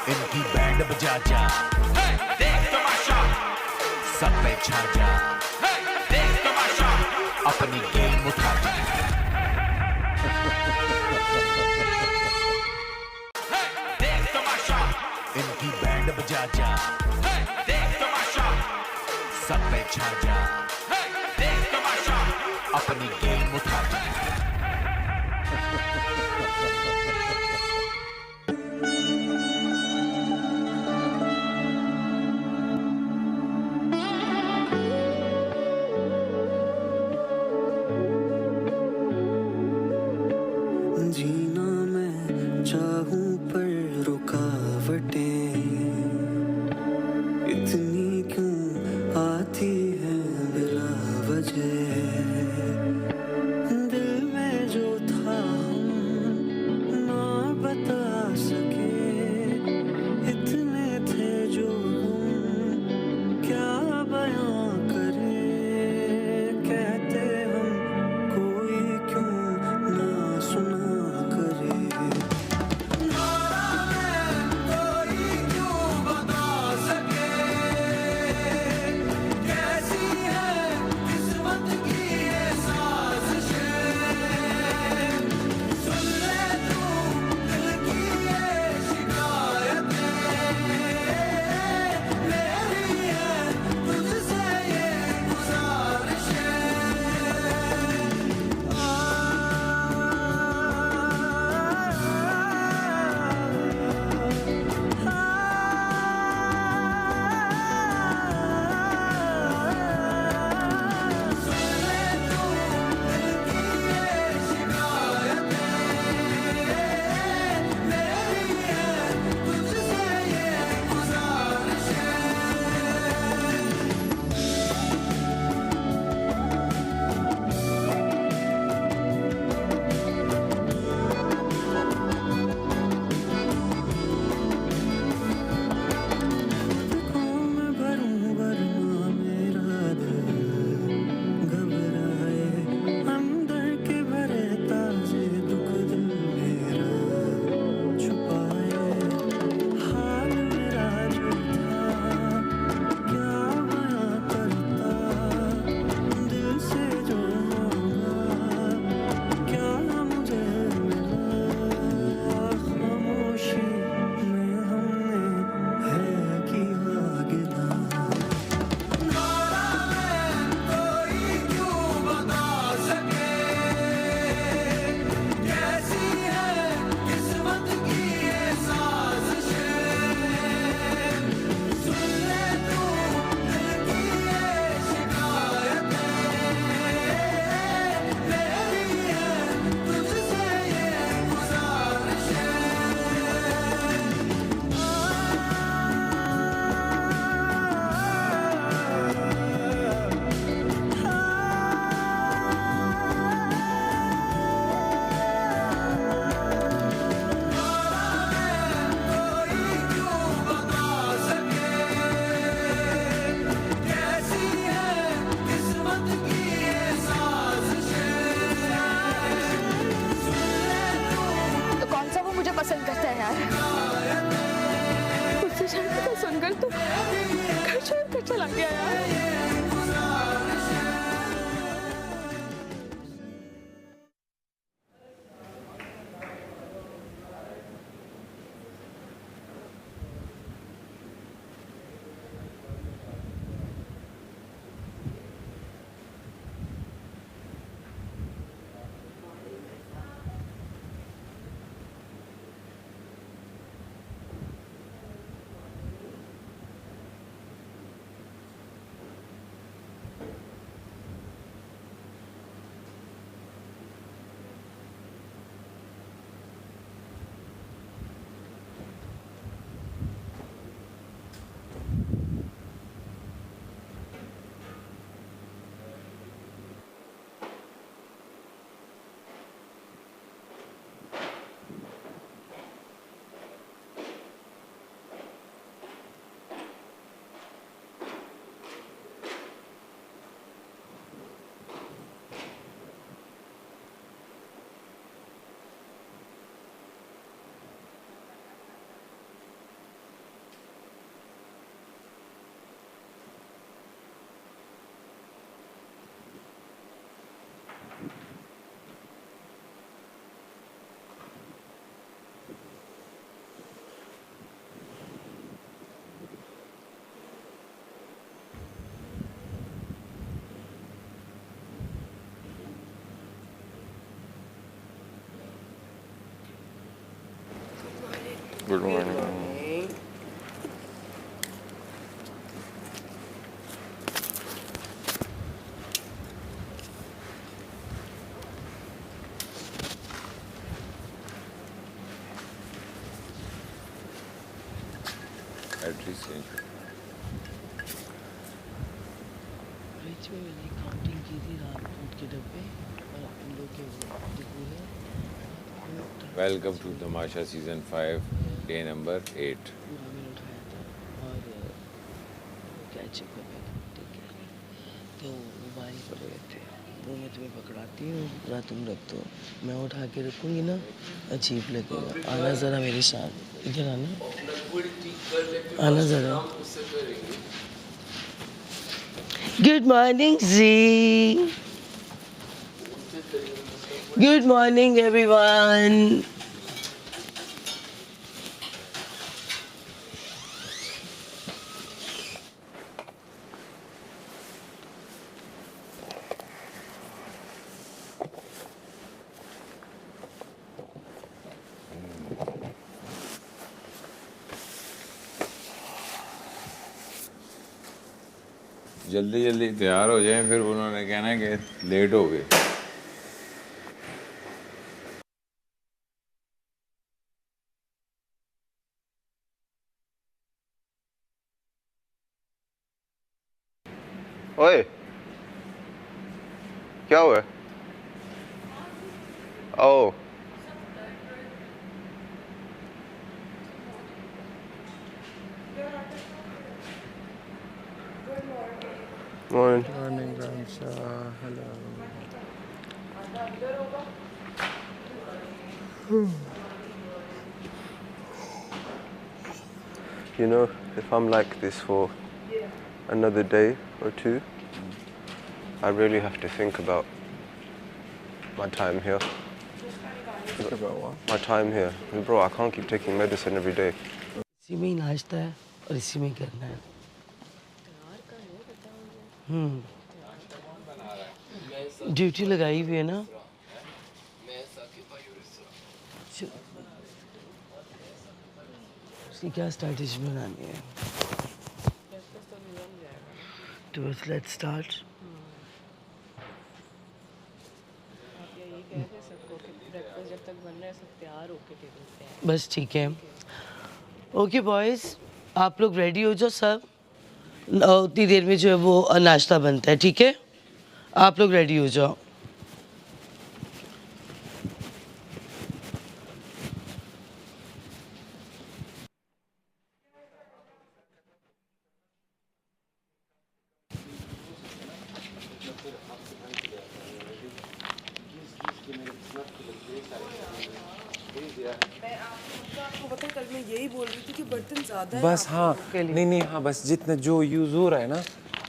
इनकी बैंड बजा जा, देख तमाशा, सब पे छा जा, देख तमाशा, अपनी गेम उठा जा। देख तमाशा, इनकी बैंड बजा जा, देख तमाशा, सब पे छा जा, देख तमाशा, अपनी गेम उठा जा। जीना मैं चाहूं पर रुकावटें इतनी क्यों आती हैं बिला वजह। दिल में जो था हम ना बता सके, इतने थे जो हम क्या बयां करें। कहते हम कोई क्यों ना सुना करे। पसंद करता है यार। उससे शर्म सुनकर तो घर छोड़कर चला गया यार। Good morning. Address change. Fridge में मैंने काउंटिंग की थी रात फूड के डब्बे और इन लोग के वो डिब्बू है। Welcome to Tamasha season 5 day number 8। पूरा मैंने उठाया था और कैचअप का पैकेट ठीक है, तो वो बाहर पड़ गए थे। वो मैं तुम्हें पकड़ाती हूँ, पूरा तुम रख दो, मैं उठा के रखूँगी ना, अजीब लगेगा। आना ज़रा मेरे साथ, इधर आना, आना ज़रा। गुड मॉर्निंग जी, गुड मॉर्निंग एवरीवन। जल्दी जल्दी तैयार हो जाएं, फिर उन्होंने कहना है कि लेट हो गए। ओए, क्या हुआ? ओ, morning. You know, if I'm like this for another day or two, I really have to think about my time here. about what? My time here. Bro, I can't keep taking medicine every day. इसी में ही नाश्ता है और इसी में ही करना है। Duty लगाई हुई है ना। उसकी क्या स्ट्रैटेजी बनानी है? तो बस लेट्स स्टार्ट। बस ठीक है। ओके बॉयज, आप लोग रेडी हो जाओ सब। उतनी देर में जो है वो नाश्ता बनता है, ठीक है? आप लोग रेडी हो जाओ। बस हाँ, नहीं हाँ, बस जितना जो यूज हो रहा है ना,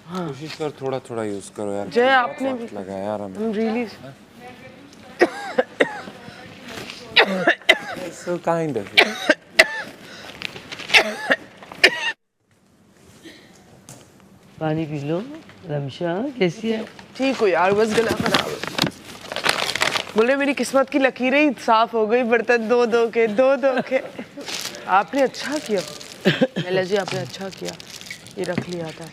कोशिश कर थोड़ा थोड़ा यूज करो यार। जय आपने वक्त लगा यार हमें। Really So kind of. पानी पी लो। रमशा कैसी है? ठीक हो यार, बस गला खराब है। बोले मेरी किस्मत की लकीरें ही साफ हो गई, बर्तन धो धो के। आपने अच्छा किया लैला जी, आपने अच्छा किया, ये रख लिया था।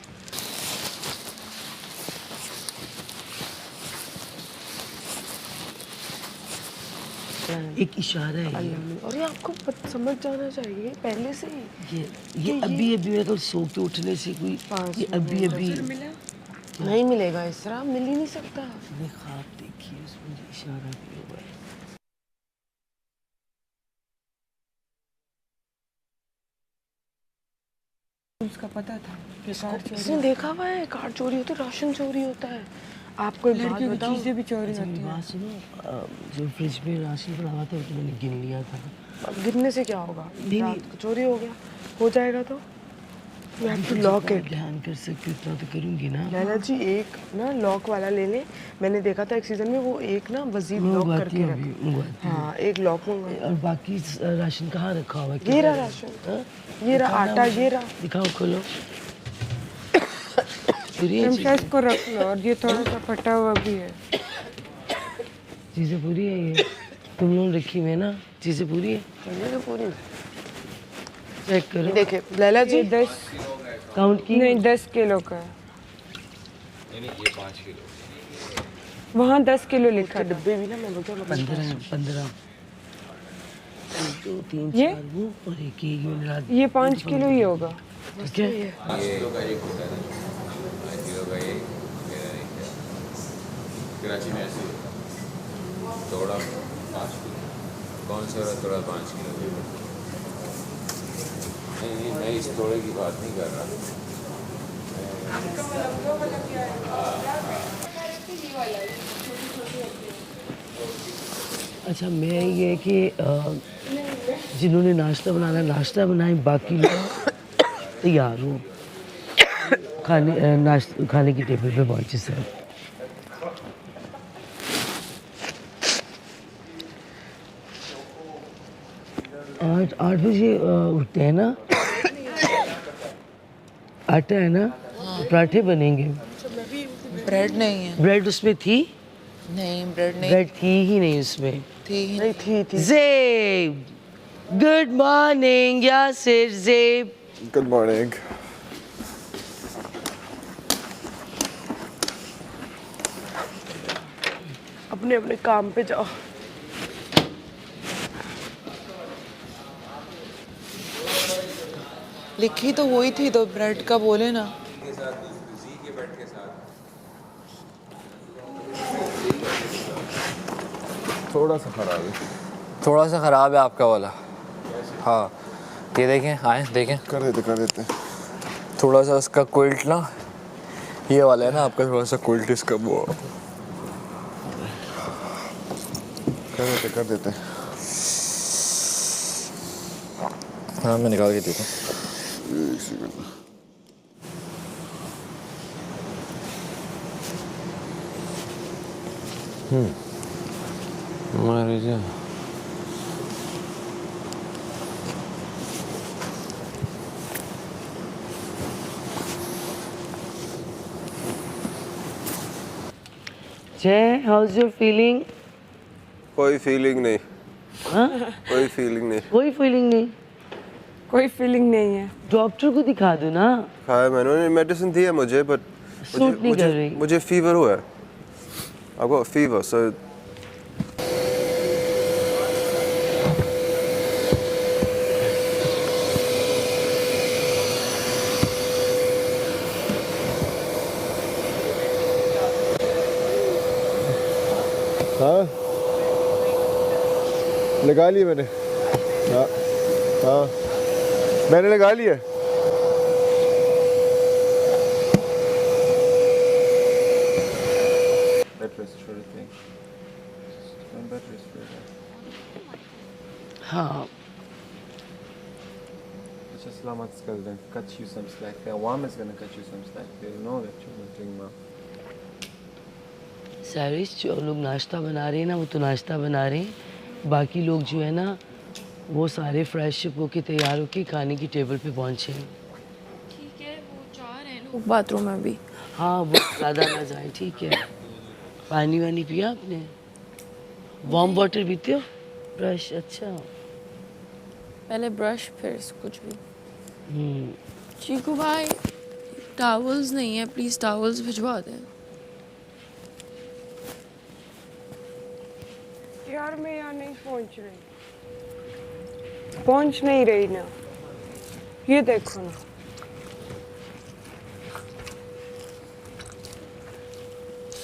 एक इशारा है ये। और ये आपको समझ जाना चाहिए पहले से ही। ये अभी मेरे को सो के उठने से कोई, ये अभी नहीं मिलेगा, इस तरह मिल ही नहीं सकता। मैंने ख्वाब देखी है, उसमें मुझे इशारा भी हुआ है। उसका पता था इसने देखा हुआ है, कार चोरी होती है, राशन चोरी होता है। आपको एक बात बताऊं, चीजें भी चोरी होती हैं। बात सुनो, जो फ्रिज में राशन पड़ा हुआ था वो तो मैंने गिन लिया था। अब गिनने से क्या होगा? रात को चोरी हो गया, हो जाएगा तो लॉक है। ध्यान कर सकती हूँ इतना तो करूँगी ना। लैला जी एक ना लॉक वाला ले लें, मैंने देखा था एक सीजन में, वो एक ना वजीर लॉक करके रखा। हाँ, एक लॉक मंगवा। और बाकी राशन कहाँ रखा हुआ है? ये रहा राशन, ये रहा आटा, ये रहा। दिखाओ, खोलो। इसको रख लो, और ये थोड़ा सा फटा हुआ भी है। चीज़ें पूरी है ये? तुम लोग रखी हुई है ना? चीज़ें पूरी है? चलिए तो पूरी। चेक करो। देखिए लैला जी 10 काउंट की नहीं 10 किलो का है। नहीं ये 5 किलो। वहाँ 10 किलो लिखा था। डब्बे भी ना मैं बोलता हूँ 15 2 3 ये? 4 वो और एक ये मिला ये 5 किलो ही होगा। ठीक है। ये 5 किलो का एक होता है ना, 5 किलो का ये मेरा नहीं है। कराची में ऐसे थोड़ा 5 किलो कौन सा वाला थोड़ा 5 किलो भी नहीं, मैं इस थोड़े की बात नहीं कर रहा। अच्छा मैं ये कि जिन्होंने नाश्ता बनाना नाश्ता बनाए, बाकी लोग तैयार हो खाने की टेबल पे पहुँचे सर। 8 बजे उठते हैं ना, आटा है ना, पराठे बनेंगे। ब्रेड नहीं है। ब्रेड उसमें थी? नहीं ब्रेड नहीं ब्रेड थी ही नहीं उसमें। थी ही नहीं थी ज़ेब, good morning Yasir. ज़ेब, Good morning. अपने अपने काम पे जाओ। लिखी तो वही थी तो ब्रेड का बोले ना। थोड़ा सा खराब है। थोड़ा सा ख़राब है आपका वाला। हाँ ये देखें, आए देखें, कर देते। थोड़ा सा उसका क्विल्ट ना, ये वाला है ना आपका, थोड़ा सा क्विल्ट इसका वो कर देते। हाँ मैं निकाल के देता हूँ। मर जा। जय, हाउस योर फीलिंग? कोई फीलिंग नहीं। हाँ? कोई फीलिंग नहीं। कोई फीलिंग नहीं? कोई फीलिंग नहीं है। डॉक्टर को दिखा दो ना। खाया मैंने, मेडिसिन दी है मुझे, बट सूट नहीं कर रही। मुझे फीवर हुआ है। I've got a fever, so हाँ लगा ली मैंने। हाँ मैंने लगा लिया। हाँ Salamat's gonna cut you some slack. Awam is gonna cut you some slack. They'll know that you're doing well. सारिश, जो लोग नाश्ता बना रहे हैं ना वो तो नाश्ता बना रहे हैं, बाकी लोग जो है ना वो सारे फ्रेश होके तैयार होके खाने की टेबल पे पहुँचे हैं। ठीक है, वो जा रहे हैं लोग बाथरूम में भी। हाँ वो ज़्यादा ना जाए, ठीक है। पानी वानी पिया आपने? वार्म वाटर पीते हो? ब्रश, अच्छा। पहले ब्रश फिर कुछ भी। चीकू भाई टॉवल्स नहीं है, प्लीज़ टॉवल्स भिजवा दें। यार मैं यहाँ नहीं पहुँच नहीं रही ना। ये देखो ना,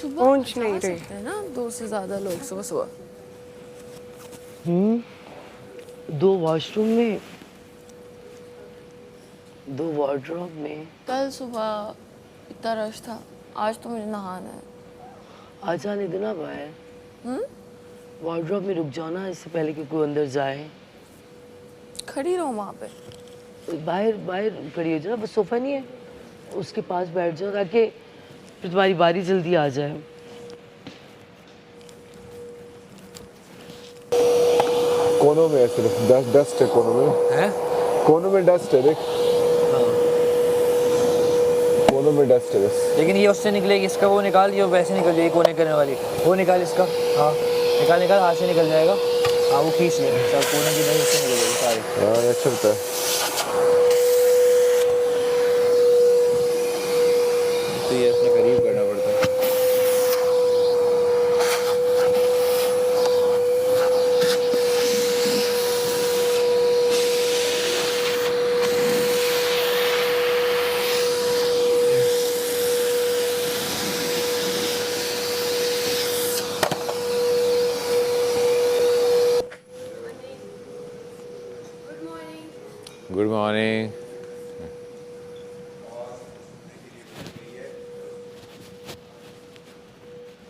सुबह पहुंच नहीं जा रही। सकते हैं ना 2 से ज़्यादा लोग सुबह सुबह। 2 वॉशरूम में, 2 वार्डरोब में। कल सुबह इतना रश था, आज तो मुझे नहाना है। आ जाने दो ना बाहर। वार्डरोब में रुक जाओ ना, इससे पहले कि कोई अंदर जाए। खड़ी रहो वहाँ पे। बाहर खड़ी हो जाओ, बस सोफा नहीं है उसके पास बैठ जाओ ताकि फिर तुम्हारी बारी जल्दी आ जाए। कोनों में है सिर्फ डस्ट है कोनों में। हैं? कोनों में डस्ट है देख। कोनों में डस्ट है बस। लेकिन ये उससे निकलेगी, इसका वो निकाल, ये वैसे निकल जाएगी कोने करने वाली, वो निकाल इसका। हाँ निकाल हाथ से निकल जाएगा। हाँ वो खींच ले सब कोने की नहीं से मिलेगी सारी। हाँ अच्छा होता है। तो ये अपने करीब करना पड़ता है। Good morning.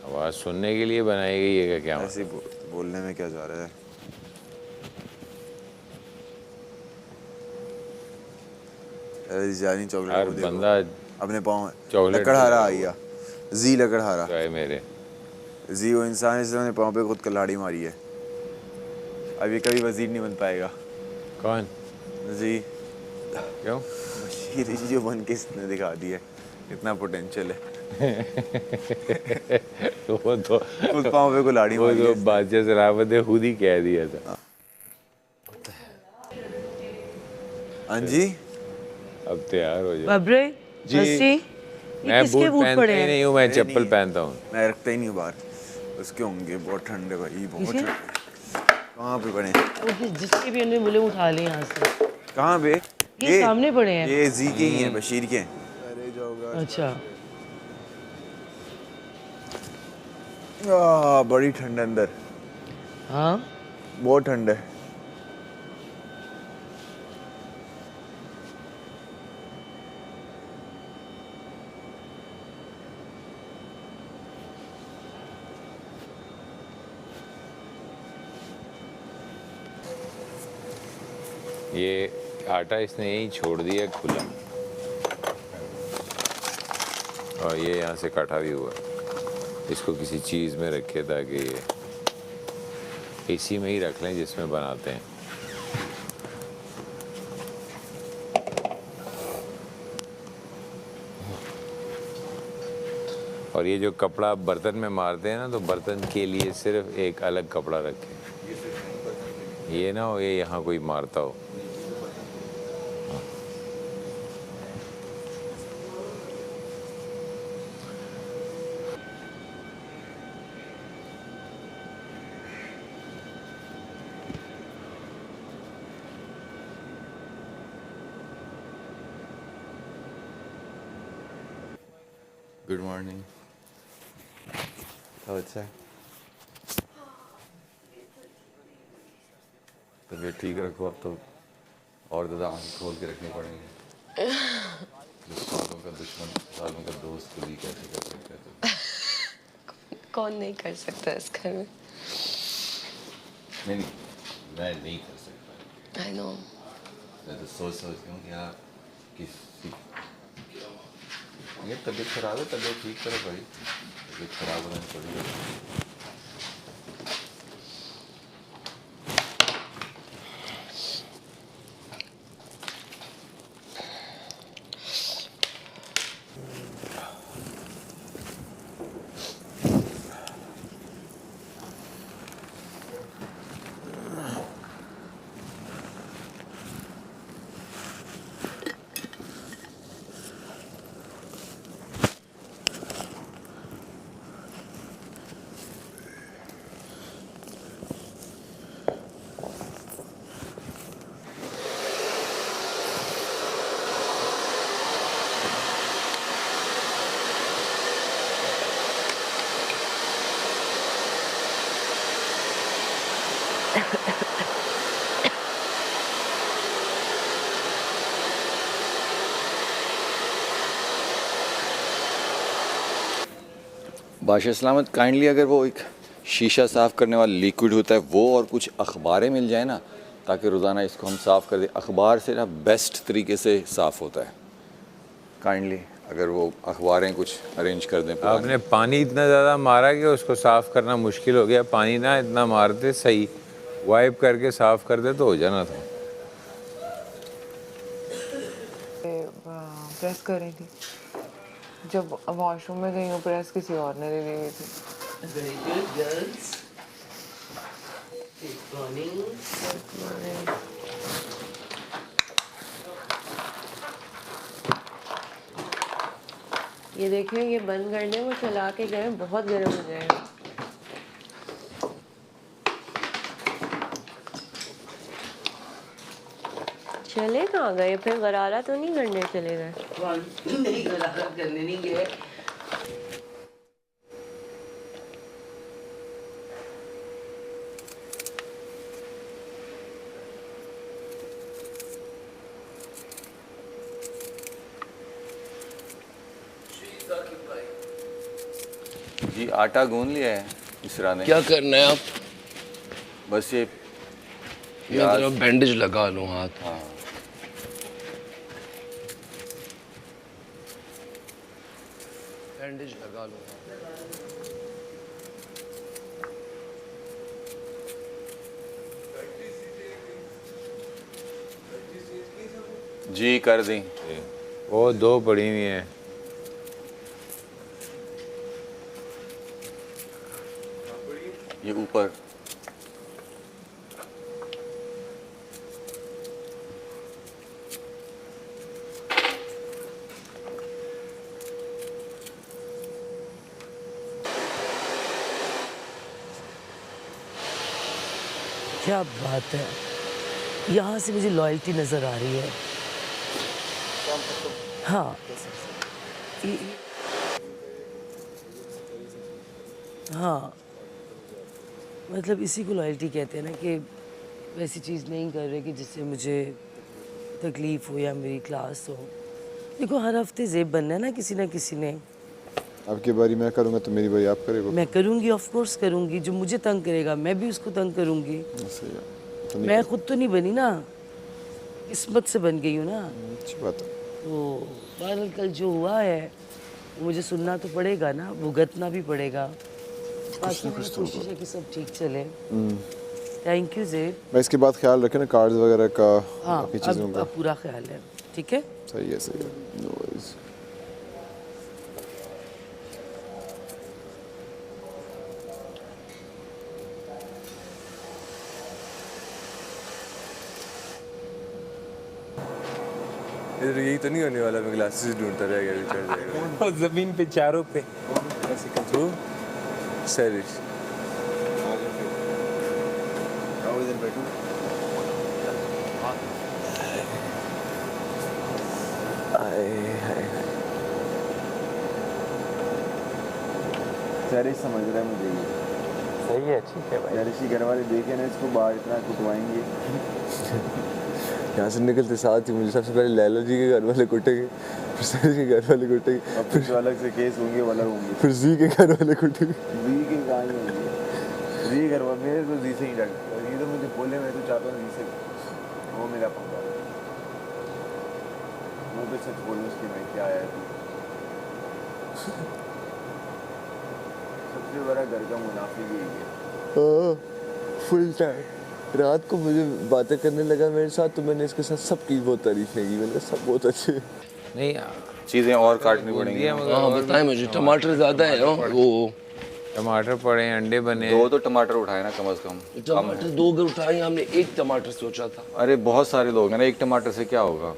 आवाज़ सुनने के लिए बनाई गई है क्या? ऐसे बोलने में क्या जा रहा है? जानी चॉकलेट हर बंदा अपने पाँव चॉकलेट लकड़हारा आइया जी लकड़हारा है मेरे। जी वो इंसान है जिसने अपने पाँव पे खुद कलाड़ी मारी है। अब ये कभी वजीर नहीं बन पाएगा। कौन? जी क्यों? बशीर जी जो बन के इसने दिखा दिया है, इतना पोटेंशियल है। वो तो खुद पाँव पे कुल्हाड़ी वो मारी तो है। बादशाह सरावत ने खुद ही कह दिया था। हाँ जी अब तैयार हो जाओ। बाबरे जी। हंसी मैं किसके बूट बूट पहनता पड़े ही हैं? नहीं हूँ, मैं नहीं, चप्पल नहीं। पहनता हूँ। मैं रखता ही नहीं हूँ बाहर, उसके होंगे बहुत ठंडे भाई, बहुत किसके? ठंडे। कहाँ पे पड़े? जिसके भी उन्हें बोले उठा ले यहाँ से। कहाँ पे? ये सामने पड़े हैं। ये जी के ही हैं, बशीर के हैं। अरे जाओगा। अच्छा बड़ी ठंड है अंदर, हाँ बहुत ठंड है। ये आटा इसने यहीं छोड़ दिया खुला, और ये यहाँ से काटा भी हुआ। इसको किसी चीज़ में रखे ताकि ये इसी में ही रख लें जिसमें बनाते हैं। और ये जो कपड़ा आप बर्तन में मारते हैं ना, तो बर्तन के लिए सिर्फ एक अलग कपड़ा रखें, ये ना हो ये यहाँ कोई मारता हो। Good morning. अच्छा है, तबीयत ठीक रखो अब तो, और ज़्यादा आँख खोल के रखनी पड़ेंगी। सालों का दुश्मन, सालों का दोस्त भी कैसे कर सकते हैं? कौन नहीं कर सकता इस घर में? नहीं, मैं नहीं कर सकता। I know. मैं तो सोच के हूँ कि यार किसी ये तबीयत खराब है, तबीयत ठीक करो भाई, तबीयत खराब होना चाहिए। बादशाह सलामत काइंडली अगर वो एक शीशा साफ़ करने वाला लिक्विड होता है वो और कुछ अखबारें मिल जाए ना, ताकि रोज़ाना इसको हम साफ़ कर दें। अखबार से ना बेस्ट तरीके से साफ़ होता है। काइंडली अगर वो अखबारें कुछ अरेंज कर दें। आपने पानी इतना ज़्यादा मारा कि उसको साफ़ करना मुश्किल हो गया। पानी ना इतना मारते, सही वाइप करके साफ़ कर दे तो हो जाना था। प्रेस कर रही थी, जब वॉशरूम में गई हूँ प्रेस किसी और ने ले ली थी। ये देखें, ये बंद करने वो चला के गए, बहुत गर्म हो जाएगा। चले कहाँ गए फिर? गरारा तो नहीं करने चले गए? नहीं, गरारा करने नहीं गए। जी आटा गूंद लिया है इसरा ने। क्या करना है आप? बस ये जरा बैंडेज लगा लो हाथ। हाँ बैंडेज लगा लो। जी कर दी। वो दो पड़ी हुई हैं। ये ऊपर। क्या बात है, यहाँ से मुझे लॉयल्टी नजर आ रही है। हाँ हाँ, मतलब इसी को लॉयल्टी कहते हैं ना, कि वैसी चीज़ नहीं कर रहे कि जिससे मुझे तकलीफ़ हो या मेरी क्लास हो। देखो हर हफ्ते जेब बनना है ना किसी ने। आपकी बारी मैं करूँगा तो मेरी बारी आप करेगा। मैं करूँगी, ऑफ कोर्स करूँगी। जो मुझे तंग करेगा मैं भी उसको तंग करूँगी। तो मैं खुद तो नहीं बनी ना, किस्मत से बन गई हूँ ना। अच्छी बात है। तो बहरहाल कल जो हुआ है मुझे सुनना तो पड़ेगा ना, भुगतना भी पड़ेगा। बाकी मेरी कोशिश है कि सब ठीक चले। Thank you ज़ेब। मैं इसके बाद ख्याल रखें ना कार्ड्स वगैरह का, हाँ बाकी चीज़ों का। अब पूरा ख्याल है, ठीक है? सही है नो वरीज। इधर यही तो नहीं होने वाला, मैं ग्लासेस ढूंढता रह गया, चढ़ जाएगा। और जमीन पे चारों पे तो सैरिश इधर बैठो। सैरिश समझ रहा है मुझे ये। सही है, ठीक है भाई। सैरिश की घर वाले देखे ना इसको बाहर इतना कुटवाएंगे। यहाँ से निकलते साथ ही मुझे सबसे पहले लैला जी के घर वाले कुटेंगे, फिर सैरिश के घर वाले कुटेंगे, अब कुछ अलग से केस होंगे वाला होंगे। फिर जी के घर वाले कुटेंगे। जी के कहाँ ही होंगे, जी घर वाले मेरे तो जी से ही डर। ये तो मुझे बोले, मैं तो चाहता हूँ जी से वो मेरा पंगा। वो तो सच बोलूँ उसकी मैं क्या आया तू। सबसे बड़ा घर का मुनाफिक यही है। फुल टाइम रात को मुझे बातें करने लगा मेरे साथ, तो मैंने इसके साथ सबकी बहुत तारीफें की। मैंने सब बहुत अच्छे। नहीं चीज़ें और काटनी पड़ेंगी। हाँ बताएं मुझे, टमाटर ज़्यादा है ना? वो टमाटर पड़े हैं, अंडे बने। दो तो टमाटर उठाए ना कम से कम। टमाटर दो अगर उठाए, हमने एक टमाटर सोचा था। अरे बहुत सारे लोग हैं ना, एक टमाटर से क्या होगा?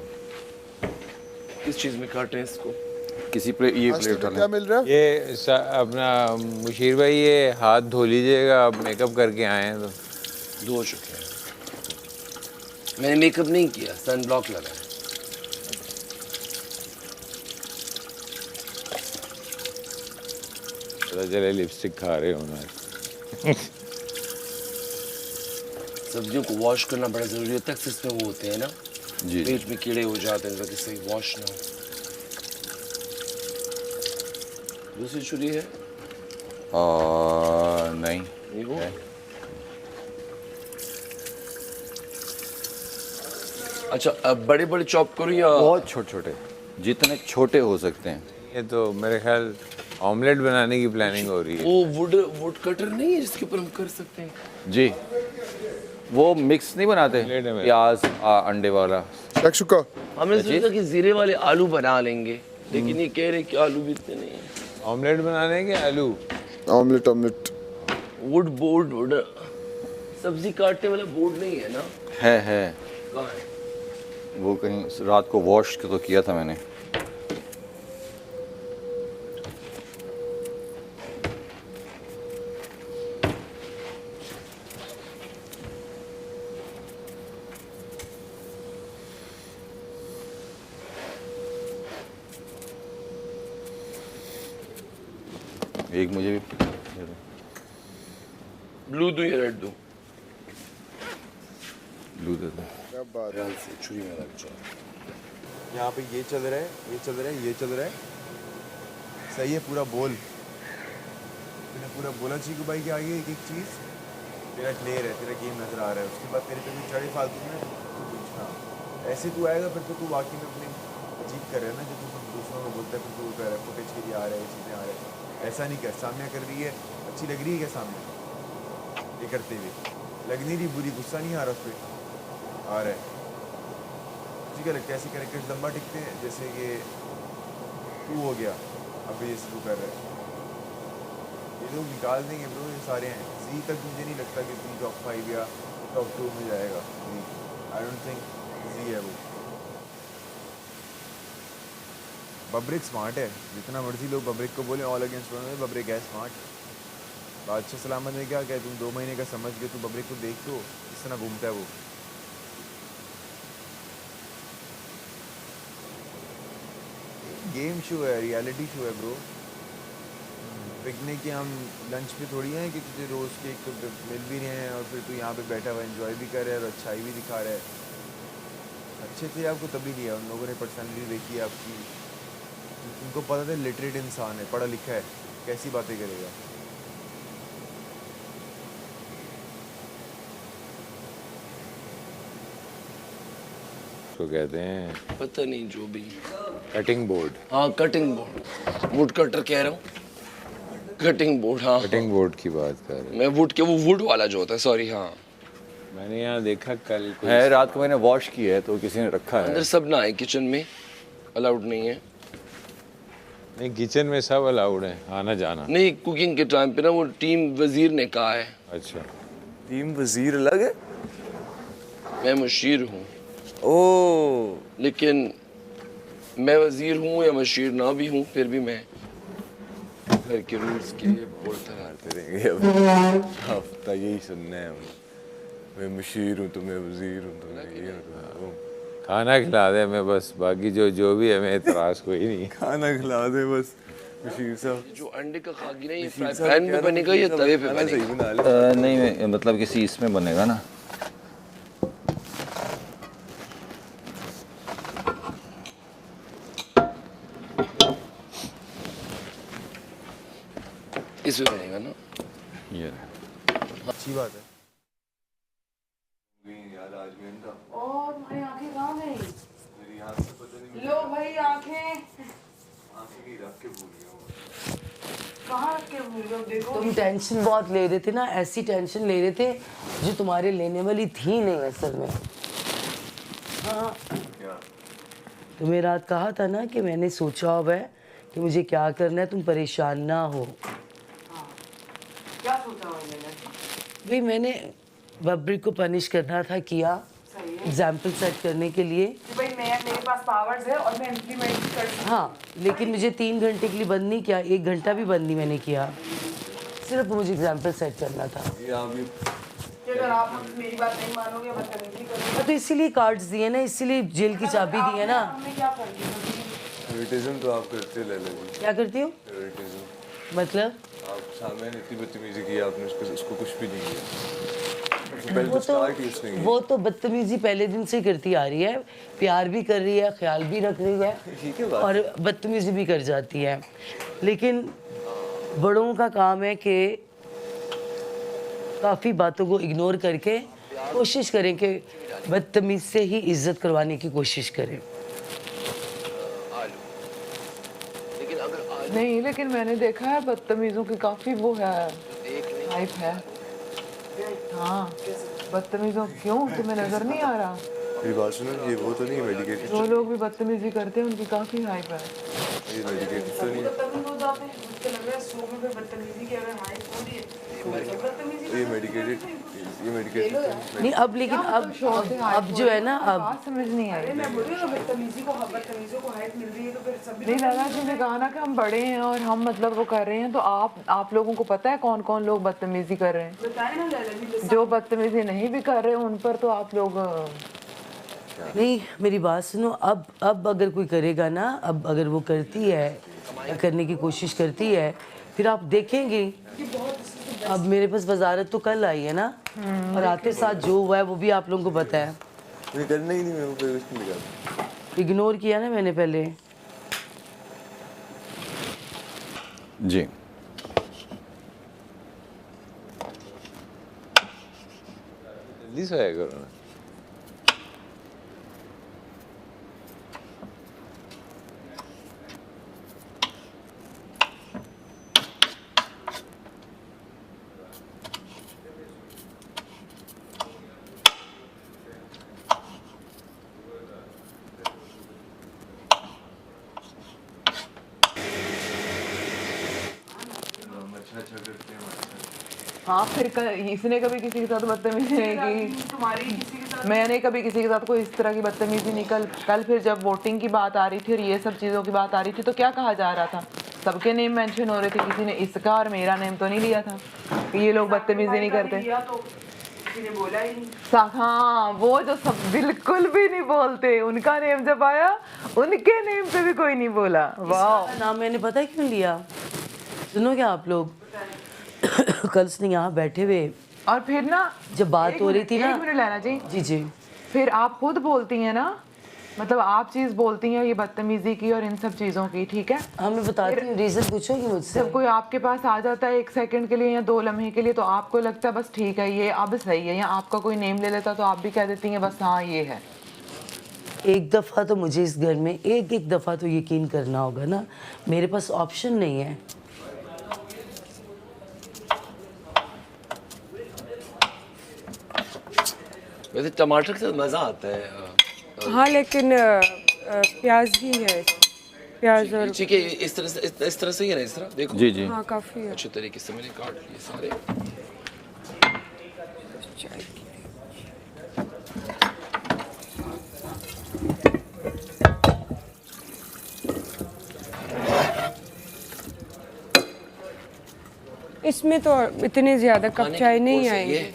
किस चीज़ में काटें इसको? किसी प्लेट, ये प्लेट उठा क्या मिल रहा है? ये अपना मुशीर भाई ये हाथ धो लीजिएगा, आप मेकअप करके आए हैं तो। धो चुके हैं। मैंने मेकअप नहीं किया, सन ब्लॉक लगाया। पता चले लिपस्टिक खा रहे हो ना। सब्जियों को वॉश करना बड़ा ज़रूरी होता है, इसमें वो होते हैं ना जी, पेट में कीड़े हो जाते हैं, ताकि सही वॉश ना हो। दूसरी छुरी है? नहीं ये वो? अच्छा, अब बड़े बड़े चॉप करूँ या बहुत छोटे छोटे, जितने छोटे हो सकते हैं। ये तो मेरे ख्याल ऑमलेट बनाने की प्लानिंग हो रही है। वो वुड कटर नहीं है जिसके ऊपर हम कर सकते हैं? जी, वो मिक्स नहीं बनाते प्याज अंडे वाला। शुक्र हमने सोचा कि जीरे वाले आलू बना लेंगे, लेकिन ये कह रहे कि आलू भी इतने नहीं है। ऑमलेट बनाने के आलू? ऑमलेट वुड सब्जी काटने वाला बोर्ड नहीं है ना? है कहाँ है? वो कहीं रात को वॉश तो किया था मैंने। एक मुझे भी ब्लू दूं या रेड दूं? ब्लू दे दो। यहाँ पे ये चल रहा है, ये चल रहा है, ये चल रहा है, सही है पूरा बोल। मैंने पूरा बोला चीकू भाई के आगे एक एक चीज़। तेरा क्लियर है, तेरा गेम नजर आ रहा है, उसके बाद तेरे पे भी चढ़े फालतू में तो पूछना। ऐसे तू आएगा फिर तो तू वाकई में अपनी जीत कर रहा है ना, जो तू दूसरों को बोलता है फिर तू कर रहा है फुटेज के लिए आ रहा है, चीज़ें आ रहा है। ऐसा नहीं कर, सामने कर रही है, अच्छी लग रही है क्या सामने ये करते हुए? लग नहीं रही बुरी, गुस्सा नहीं आ रहा उस पर आ रहा है? तुझे क्या लगता है ऐसे कैरेक्टर्स लंबा टिकते हैं? जैसे ये तू हो गया, अब ये शुरू कर रहा है, ये लोग निकाल देंगे ब्रो, ये सारे हैं। जी तक मुझे नहीं लगता कि जी टॉप 5 या टॉप 2 में जाएगा। आई डोंट थिंक जी है वो। बब्रिक स्मार्ट है, जितना मर्जी लोग बब्रिक को बोले ऑल अगेंस्ट वन, बब्रिक है स्मार्ट। बादशाह सलामत ने क्या कहा, तुम 2 महीने का समझ गए, तू बब्रिक को देख तो किस तरह घूमता है वो। गेम शो है, रियलिटी शो है ब्रो। पिकनिक के हम लंच पे थोड़ी हैं कि तुझे रोज़ केक तो मिल भी रहे हैं और फिर तू यहाँ पे बैठा हुआ एंजॉय भी कर रहा है और अच्छाई भी दिखा रहा है। अच्छे थे आपको तभी लिया, उन लोगों ने पर्सनैलिटी देखी है आपकी, उनको पता था लिटरेट इंसान है, पढ़ा लिखा है, कैसी बातें करेगा। तो कहते हैं पता नहीं, जो भी। Cutting board. हाँ कटिंग बोर्ड, वुड कटर कह रहा हूँ, कटिंग बोर्ड। हाँ कटिंग बोर्ड की बात कर रहे हैं। मैं वुड के, वो वुड वाला जो होता है, सॉरी। हाँ मैंने यहाँ देखा कल है, रात को मैंने वॉश किया है तो किसी ने रखा है। अंदर सब ना आए, किचन में अलाउड नहीं है। नहीं किचन में सब अलाउड है, आना जाना। नहीं कुकिंग के टाइम पे ना वो टीम वजीर ने कहा है। अच्छा टीम वजीर अलग है? मैं मशीर हूँ। ओ लेकिन मैं वजीर हूँ या मशीर ना भी हूँ, फिर भी मैं घर के रूल्स के लिए बोलता रहता देंगे अब हफ्ता यही सुनना है हमें। मैं मशीर हूँ तो मैं वजीर हूँ तो मैं ये हूँ। खाना खिला दे मैं बस, बाकी जो भी है मैं इतराज कोई नहीं। खाना खिला दे बस मशीर साहब। जो अंडे का खागी ना, ये फ्राई पैन में बनेगा या तवे पे बनेगा? नहीं मतलब किसी इसमें बनेगा ना। इसमें बनेगा ना। ये अच्छी बात है। और भाई आंखें कहाँ गई? मेरी आँख से पता नहीं। लो भाई आंखें। आँखें की रख के भूल गया। कहाँ रख के भूल गए? देखो तुम टेंशन बहुत ले रहे थे ना, ऐसी टेंशन ले रहे थे जो तुम्हारे लेने वाली थी नहीं असल में। हाँ तुम्हें रात कहा था ना कि मैंने सोचा हुआ है कि मुझे क्या करना है, तुम परेशान ना हो। क्या सोचा मैंने? भाई मैंने बब्री को पनिश करना था, किया एग्जाम्पल सेट करने के लिए। भाई मेरे पास पावर्स है और मैं इम्प्लीमेंट कर। हाँ लेकिन मुझे 3 घंटे के लिए बंद नहीं किया, 1 घंटा भी बंद नहीं मैंने किया, सिर्फ मुझे एग्जाम्पल सेट करना था। अगर आप मेरी बात नहीं मानोगे, बदतमीजी करोगे, तो इसीलिए कार्ड्स दिए ना, इसीलिए जेल की चाबी दी है ना। हमें क्या कर दिया? फेवरेटिज्म तो आप करते हो लैला जी। क्या करती हो? फेवरेटिज्म मतलब आप सामने इतनी बदतमीजी की, आपने उसको कुछ भी नहीं किया। वो तो बदतमीजी पहले दिन से करती आ रही है, प्यार भी कर रही है, ख्याल भी रख रही है और बदतमीजी भी कर जाती है। लेकिन बड़ों का काम है कि काफ़ी बातों को इग्नोर करके कोशिश करें कि बदतमीज से ही इज्जत करवाने की कोशिश करें। नहीं लेकिन मैंने देखा है बदतमीजों की काफी वो है, हाइप है। हाँ बदतमीजों क्यों, तुम्हें नजर नहीं आ रहा? मेरी बात सुनो, ये वो तो नहीं है मेडिकेटेड? जो लोग भी बदतमीजी करते हैं उनकी काफी हाइप है। ये मेडिकेटेड तो नहीं है? मुझे लग रहा है शो में बदतमीजी की अगर हाइप हो रही है, ये मेडिकेटेड ये मेडिकेशन नहीं अब, लेकिन अब जो है ना, अब बात समझ नहीं आई। मैं बोल रही हूँ बदतमीजियों को हाइट मिल रही है तो फिर सभी नहीं, लाला जी ने कहा ना कि हम बड़े हैं और हम मतलब वो कर रहे हैं, तो आप लोगों को पता है कौन कौन लोग बदतमीजी कर रहे हैं? बताए ना लैला जी। जो बदतमीजी नहीं भी कर रहे हैं उन पर तो आप लोग नहीं, मेरी बात सुनो। अब अगर कोई करेगा ना, अब अगर वो करती है या करने की कोशिश करती है, फिर आप देखेंगे। अब मेरे पास वजारत तो कल आई है ना, और आते साथ जो हुआ है वो भी आप लोगों को पता है। मुझे करना ही नहीं, मैं वो कुछ नहीं करता। इग्नोर किया ना मैंने पहले। जी जल्दी सोया करो ना। हाँ, फिर इसने कभी किसी के साथ बदतमीजी नहीं की, मैंने कभी किसी के साथ कोई इस तरह की बदतमीजी नहीं। कल फिर जब वोटिंग की बात आ रही थी और ये सब चीज़ों की बात आ रही थी तो क्या कहा जा रहा था? सबके नेम मेंशन हो रहे थे, किसी ने इसका और मेरा नेम तो नहीं लिया था कि ये लोग बदतमीजी नहीं करते। बोला ही नहीं। हाँ, वो जो सब बिल्कुल भी नहीं बोलते, उनका नेम जब आया उनके नेम पे भी कोई नहीं बोला। वाह, नाम मैंने पता है क्यों लिया? सुनो क्या आप लोग, कल से यहाँ बैठे हुए और फिर ना जब बात हो रही थी ना, एक मिनट लेना जी जी जी, फिर आप खुद बोलती हैं ना, मतलब आप चीज़ बोलती हैं ये बदतमीजी की और इन सब चीज़ों की, ठीक है? हाँ मैं बताती हूँ, रीज़न पूछोगी मुझसे। जब कोई आपके पास आ जाता है 1 सेकंड के लिए या 2 लम्हे के लिए तो आपको लगता है बस ठीक है ये अब सही है, या आपका कोई नेम ले लेता तो आप भी कह देती हैं बस हाँ ये है। एक दफ़ा तो मुझे इस घर में एक दफ़ा तो यकीन करना होगा ना, मेरे पास ऑप्शन नहीं है। वैसे टमाटर के साथ मज़ा आता है। हाँ लेकिन प्याज भी है, प्याज और ठीक है, इस तरह से ही है ना, इस तरह देखो। जी जी, हाँ काफ़ी है। अच्छे तरीके से मैंने काट लिए सारे। इसमें तो इतने ज़्यादा कप चाय नहीं आएंगे।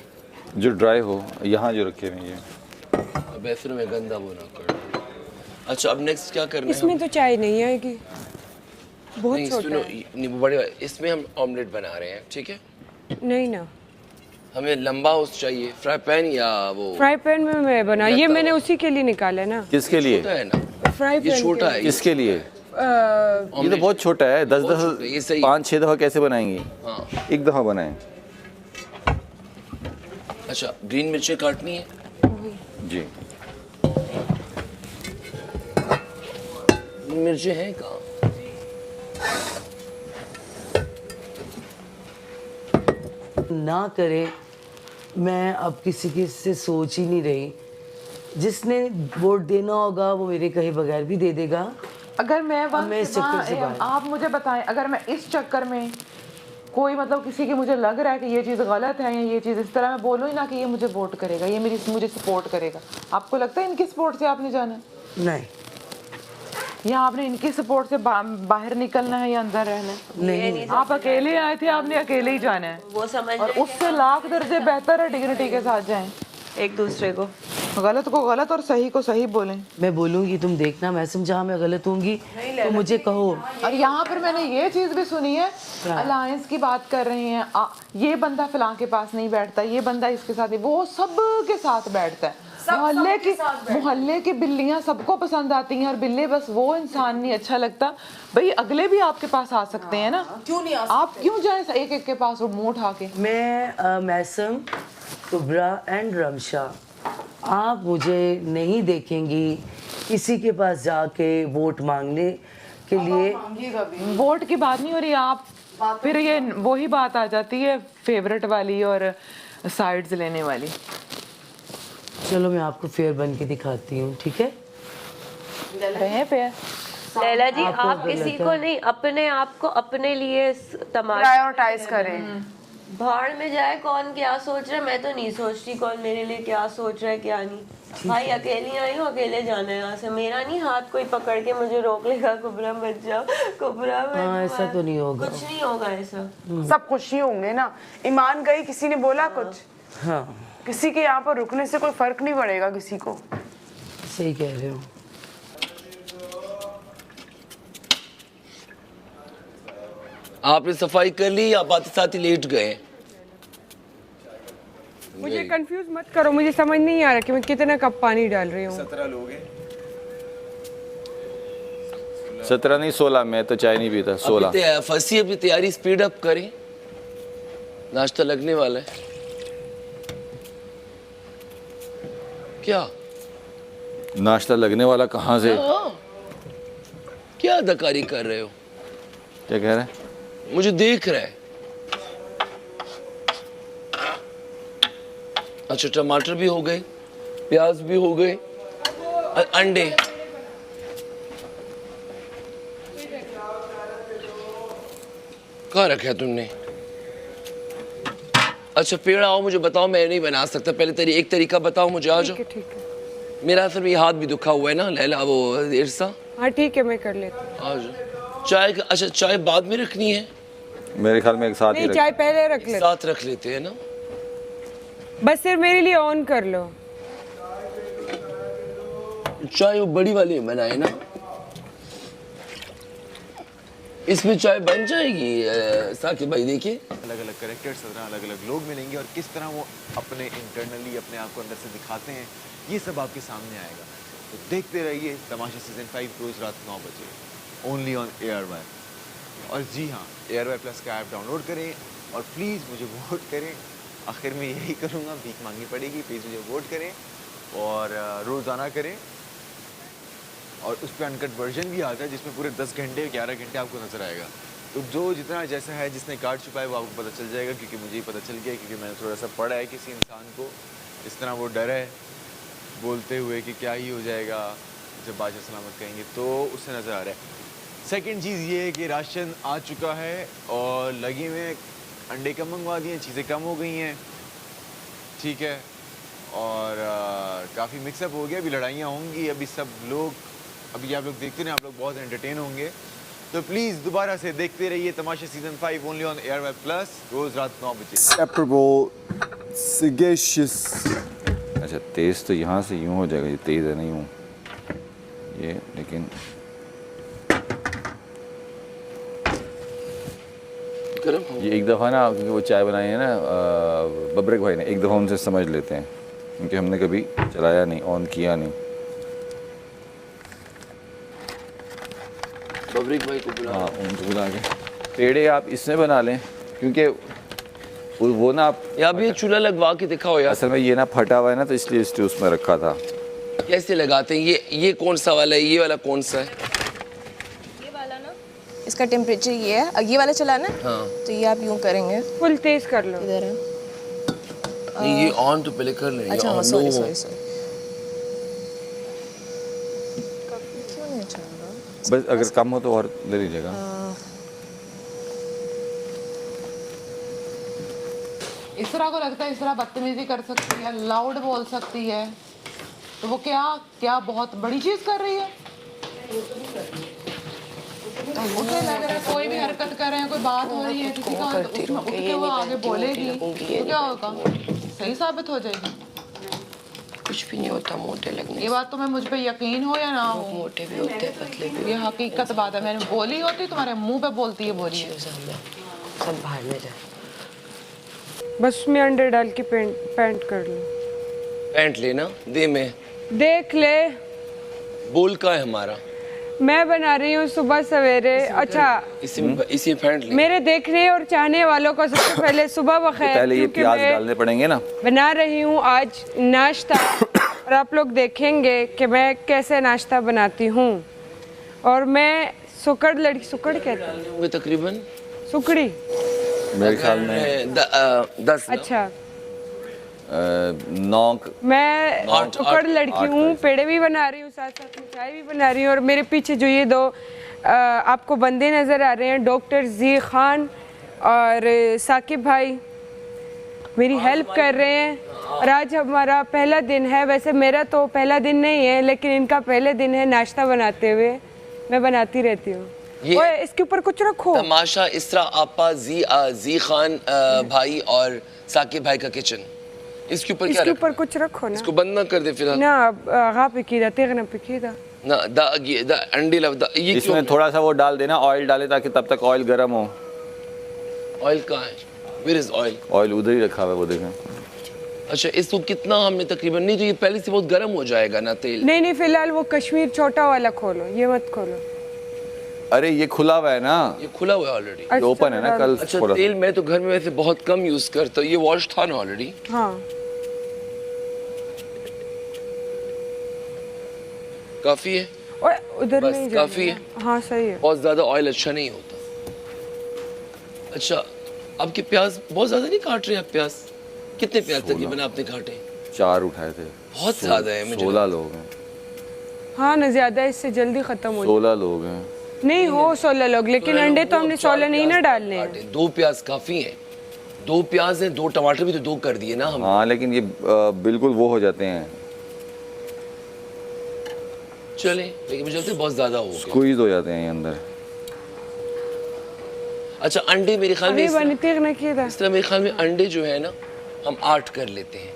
जो ड्राई हो, यहाँ जो रखे हुए हैं। अब फिर मैं गंदा वो ना कर। अच्छा, अब नेक्स्ट क्या करना है? इसमें तो चाय नहीं आएगी, बहुत नहीं, छोटा सुनो, है। नहीं वो बड़े, इसमें हम ऑमलेट बना रहे हैं, ठीक है? नहीं ना, हमें लंबा हाउस चाहिए, फ्राई पैन या वो फ्राई पैन में मैं बना, ये मैंने उसी के लिए निकाला ना। किसके लिए? छोटा है ना, फ्राई पैन ये छोटा है। किसके लिए? ये तो बहुत छोटा है, 10 5-6 दफ़ा कैसे बनाएंगे? हाँ, एक दफ़ा बनाएं। अच्छा, ग्रीन मिर्चें काटनी है जी। मिर्चें हैं कहाँ? ना करे, मैं अब किसी की से सोच ही नहीं रही। जिसने वोट देना होगा वो मेरे कहे बगैर भी दे देगा। अगर मैं इस चक्कर से बाहर। आप मुझे बताएं, अगर मैं इस चक्कर में कोई मतलब किसी की मुझे लग रहा है कि ये चीज़ गलत है या ये चीज़ इस तरह, मैं बोलूँ ही ना कि ये मुझे वोट करेगा, ये मुझे सपोर्ट करेगा, आपको लगता है इनकी सपोर्ट से आपने जाना है? नहीं, या आपने इनकी सपोर्ट से बाहर निकलना है या अंदर रहना है? नहीं, आप अकेले आए थे, आपने अकेले ही जाना है। वो समझ और उससे लाख दर्जे बेहतर है डिग्निटी के साथ जाएं, एक दूसरे को गलत को गलत और सही को सही बोलें। मैं बोलूँगी, तुम देखना, मैं समझा मैं गलत होंगी तो मुझे कहो। और यहाँ पर मैंने ये चीज़ भी सुनी है, अलायंस की बात कर रहे हैं, ये बंदा फलां के पास नहीं बैठता, ये बंदा इसके साथ नहीं, वो सब के साथ बैठता है। मोहल्ले की बिल्लियां सबको पसंद आती हैं और बिल्ले बस वो इंसान नहीं अच्छा लगता। भाई अगले भी आपके पास आ सकते हैं ना, क्यों नहीं आप क्यों जाए एक एक के पास मुंह उठा के? मैं मैसम, कुबरा एंड रमशा, आप मुझे नहीं देखेंगी किसी के पास जाके वोट मांगने के लिए। वोट की बात नहीं हो रही, आप फिर ये वही बात आ जाती है फेवरेट वाली और साइड्स लेने वाली। चलो मैं आपको फेयर बन के दिखाती हूँ, ठीक है? रहे फेयर लैला जी, आप किसी को नहीं, अपने आप को अपने लिए प्रायोरिटाइज करें। भाड़ में जाए कौन क्या सोच रहा है, मैं तो नहीं सोचती कौन मेरे लिए क्या सोच रहा है क्या नहीं। भाई अकेली आई हूँ, अकेले जाना है यहाँ से। मेरा नहीं हाथ कोई पकड़ के मुझे रोक लेगा, कुबरा मत जाओ, कुबरा मत। हाँ, ऐसा तो नहीं होगा। कुछ नहीं होगा ऐसा। सब खुशी होंगे ना। ईमान गई, किसी ने बोला कुछ? हाँ किसी के यहाँ पर रुकने से कोई फर्क नहीं पड़ेगा किसी को। सही कह रहे हो। आपने सफाई कर ली या बात साथ ही लेट गए? मुझे कंफ्यूज मत करो, मुझे समझ नहीं आ रहा कि मैं कितना कप पानी डाल रही हूँ। 17 लोग हैं। 17 नहीं 16, मैं तो चाय नहीं पीता। 16 फंसी, अपनी तैयारी स्पीड अप करें, नाश्ता लगने वाला है। क्या नाश्ता लगने वाला कहाँ से? क्या अदाकारी कर रहे हो? क्या कह रहे हैं? मुझे देख रहा है। अच्छा, टमाटर भी हो गए, प्याज भी हो गए, अंडे। कहाँ रखा है तुमने? अच्छा पेड़ आओ, मुझे बताओ, मैं नहीं बना सकता। पहले एक तरीका बताओ मुझे। आ जाओ। ठीक है। मेरा असल में हाथ भी दुखा हुआ है ना लैला, वो इरसा। हाँ ठीक है, मैं कर लेती हूँ। आ जाओ। चाय का, अच्छा चाय बाद में रखनी है? मेरे ख्याल में एक साथ ही नहीं, चाय पहले रख लेते। साथ रख लेते हैं ना। बस सिर्फ मेरे लिए ऑन कर लो। चाय वो बड़ी वाली बनाए ना, इसमें चाय बन जाएगी। साकिब भाई देखिए, अलग अलग कैरेक्टर्स, अलग अलग लोग मिलेंगे और किस तरह वो अपने इंटरनली अपने आप को अंदर से दिखाते हैं, ये सब आपके सामने आएगा। तो देखते रहिए तमाशा सीजन 5 रोज रात 9 बजे ओनली ऑन ARY। और जी हाँ, ARY+ का ऐप डाउनलोड करें और प्लीज़ मुझे वोट करें। आखिर में यही करूँगा, भीख मांगनी पड़ेगी, प्लीज़ मुझे वोट करें और रोज़ाना करें। और उस पर अनकट वर्जन भी आता है जिसमें पूरे 10 घंटे 11 घंटे आपको नजर आएगा। तो जो जितना जैसा है, जिसने कार्ड छुपाया वो आपको पता चल जाएगा, क्योंकि मुझे ही पता चल गया, क्योंकि मैंने थोड़ा सा पढ़ा है किसी इंसान को, इस तरह वो डर है बोलते हुए कि क्या ही हो जाएगा जब बादशाह सलामत कहेंगे, तो उससे नज़र आ रहा है। सेकंड चीज़ ये है कि राशन आ चुका है और लगे हुए अंडे कम मंगवा दिए, चीज़ें कम हो गई हैं, ठीक है। और काफ़ी मिक्सअप हो गया, अभी लड़ाइयाँ होंगी, अभी सब लोग, अभी आप लोग देखते रहे, आप लोग बहुत एंटरटेन होंगे। तो प्लीज़ दोबारा से देखते रहिए तमाशा सीजन 5 ओनली ऑन ARY+, रोज़ रात 9 बजे। sagacious। अच्छा तेज़ तो यहाँ से यूँ हो जाएगा, ये तेज़ है नहीं हूँ ये, लेकिन ये एक दफ़ा ना, क्योंकि वो चाय बनाई है ना बबरेक भाई ने, एक दफ़ा उनसे समझ लेते हैं, क्योंकि हमने कभी चलाया नहीं, ऑन किया नहीं। बबरेक भाई को बुला। हाँ उनको बुला के पेड़े आप इसमें बना लें, क्योंकि वो ना आप अब ये चूल्हा लगवा के दिखाओ यार। असल में ये ना फटा हुआ है ना, तो इसलिए उसमें रखा था। कैसे लगाते हैं ये कौन सा वाला है, ये वाला कौन सा है? ये वाला ना, इसका टेम्परेचर ये है, ये वाला चला ना। हाँ। तो ये आप यूं करेंगे, फुल तेज कर लो। इधर है। नहीं ये ऑन तो पहले कर लें। अच्छा सॉरी सॉरी सॉरी, क्यों नहीं चल रहा? बस अगर कम हो तो और ले लीजिएगा। इस तरह को लगता है इस तरह बदतमीजी कर सकती है, लाउड बोल सकती है, तो वो क्या बहुत बड़ी चीज कर रही है। उसे लग रहा है कोई भी हरकत कर रहे हैं, कोई बात हो रही है किसी का, तो उसमें उठ के वो आगे बोलेगी तो क्या होगा, सही साबित हो जाएगी। कुछ भी नहीं होता मोटे लगने। ये बात तुम्हें मुझ पे यकीन हो या ना हो, मोटे भी होते हैं पतले भी। ये हकीकत बात है, मैंने बोली होती तुम्हारे मुंह पे बोलती है, बोली है। सब बाहर में जाए, बस उसमें अंडे डाल के पेंट कर लो। पेंट लेना दे, मैं देख ले। बोल का है हमारा, मैं बना रही हूँ सुबह सवेरे। अच्छा इसी पेंट ले। मेरे देखने और चाहने वालों को सबसे पहले सुबह बखैर। पहले ये प्याज डालने पड़ेंगे ना। बना रही हूँ आज नाश्ता और आप लोग देखेंगे कि मैं कैसे नाश्ता बनाती हूँ। और मैं सुकड़ कहती हूँ तकरीबन सुकड़ी, मेरे ख्याल में 10। अच्छा 9। मैं सुकड़ लड़की हूँ, पेड़े भी बना रही हूँ, साथ साथ में चाय भी बना रही हूँ। और मेरे पीछे जो ये दो आपको बंदे नज़र आ रहे हैं, डॉक्टर जी खान और साकिब भाई, मेरी हेल्प कर रहे हैं। और आज हमारा पहला दिन है, वैसे मेरा तो पहला दिन नहीं है लेकिन इनका पहले दिन है नाश्ता बनाते हुए। मैं बनाती रहती हूँ। ओए इसके ऊपर कुछ रखो। तमाशा इसरा आपा जी खान भाई और साकिब भाई का किचन, इसके ऊपर क्या इसके ऊपर कुछ रखो ना। इसको बंद ना कर दे फिलहाल ना आगा पिकीदा तेगना पिकीदा ना दा अंडी लव ये इसमें थोड़ा सा वो डाल देना, ऑयल डाले ताकि तब तक ऑयल गर्म हो। ऑयल कहाँ है? Where is oil? ऑयल उधर ही रखा हुआ है, वो देखें। अच्छा इसको कितना हमने तकरीबन, नहीं तो ये पहले से बहुत गर्म हो जाएगा ना तेल। नहीं फिलहाल वो कश्मीर छोटा वाला खोलो, ये मत खोलो। अरे ये खुला हुआ है ना, ये खुला हुआ है ऑलरेडी। अच्छा, ओपन है ना कल। अच्छा तेल मैं तो घर में वैसे बहुत कम यूज करता हूँ, ये वॉश था ना ऑलरेडी। हाँ काफी है उधर बस नहीं काफी है। हाँ सही है। बहुत ज्यादा ऑयल अच्छा नहीं होता। अच्छा आपके प्याज बहुत ज्यादा नहीं काट रहे आप? प्याज कितने प्याज तकरीबन आपने काटे? 4 उठाए थे। बहुत ज्यादा है मुझे। 16 लोग हैं। हाँ ना ज्यादा, इससे जल्दी खत्म हो 16 लोग हैं। नहीं हो 16 लोग, लेकिन अंडे तो हमने 16 नहीं ना डालने हैं। 2 प्याज काफी है। 2 प्याज है, 2 टमाटर भी तो 2 कर दिए ना हम। हाँ लेकिन ये बिल्कुल वो हो जाते हैं, चले लेकिन मुझे लगता है बहुत ज्यादा हो गया, स्क्वीज हो जाते हैं ये अंदर। अच्छा अंडे मेरे ख्याल में इस तरह मेरे ख्याल में अंडे जो है ना हम 8 कर लेते हैं।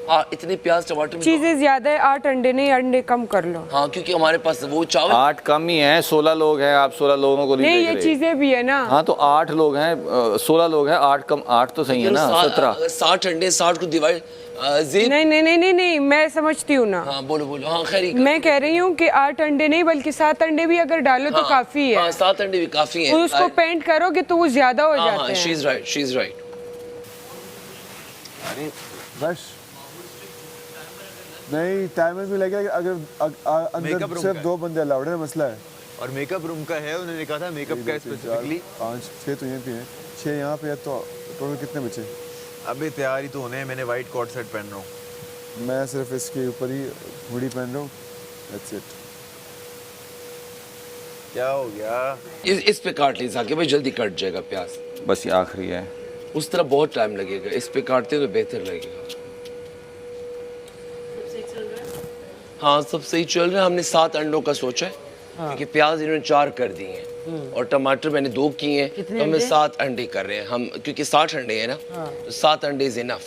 हाँ इतने प्याज टमाटर चीजें ज्यादा है, 8 अंडे नहीं, अंडे कम कर लो। हाँ क्योंकि हमारे पास वो चावल 8 कम ही है, 16 लोग हैं, आप 16 लोगों को नहीं ये चीजें भी है ना। हाँ तो 8 लोग हैं, 16 लोग हैं, 8 कम 8 तो सही है ना। 17 60 अंडे 60 को डिवाइड नहीं मैं समझती हूँ ना। हाँ बोलो हाँ खैर मैं कह रही हूँ कि 8 अंडे नहीं बल्कि 7 अंडे भी अगर डालो तो काफी है। 7 अंडे भी काफी है। उसको पेंट करोगे तो वो ज्यादा हो जाते हैं। She is right. अरे बस नहीं टाइमर भी लगेगा, अगर अंदर सिर्फ 2 बंदे अलाउड है, मसला है। और मेकअप रूम का है, उन्होंने कहा था मेकअप का स्पेसिफिकली 5 6 तो यहीं पे हैं, 6 यहाँ पे है, तो टोटल कितने बचे? अबे तैयार ही तो होने हैं, मैंने वाइट कोट सेट पहन रहा हूँ। मैं सिर्फ इसके ऊपर ही हुडी पहन रहा हूँ, दैट्स इट। क्या हो गया? इस पे काट ली साके भाई, जल्दी कट जाएगा प्याज। बस ये आखिरी है, उस तरफ बहुत टाइम लगेगा, इस पे काटते तो बेहतर लगेगा। हाँ सब सही चल रहा है। हमने 7 अंडों का सोचा है क्योंकि प्याज इन्होंने 4 कर दिए हैं और टमाटर मैंने 2 किए हैं, तो हमें 7 अंडे कर रहे हैं हम, क्योंकि 60 अंडे हैं ना। तो 7 अंडे इज इनफ,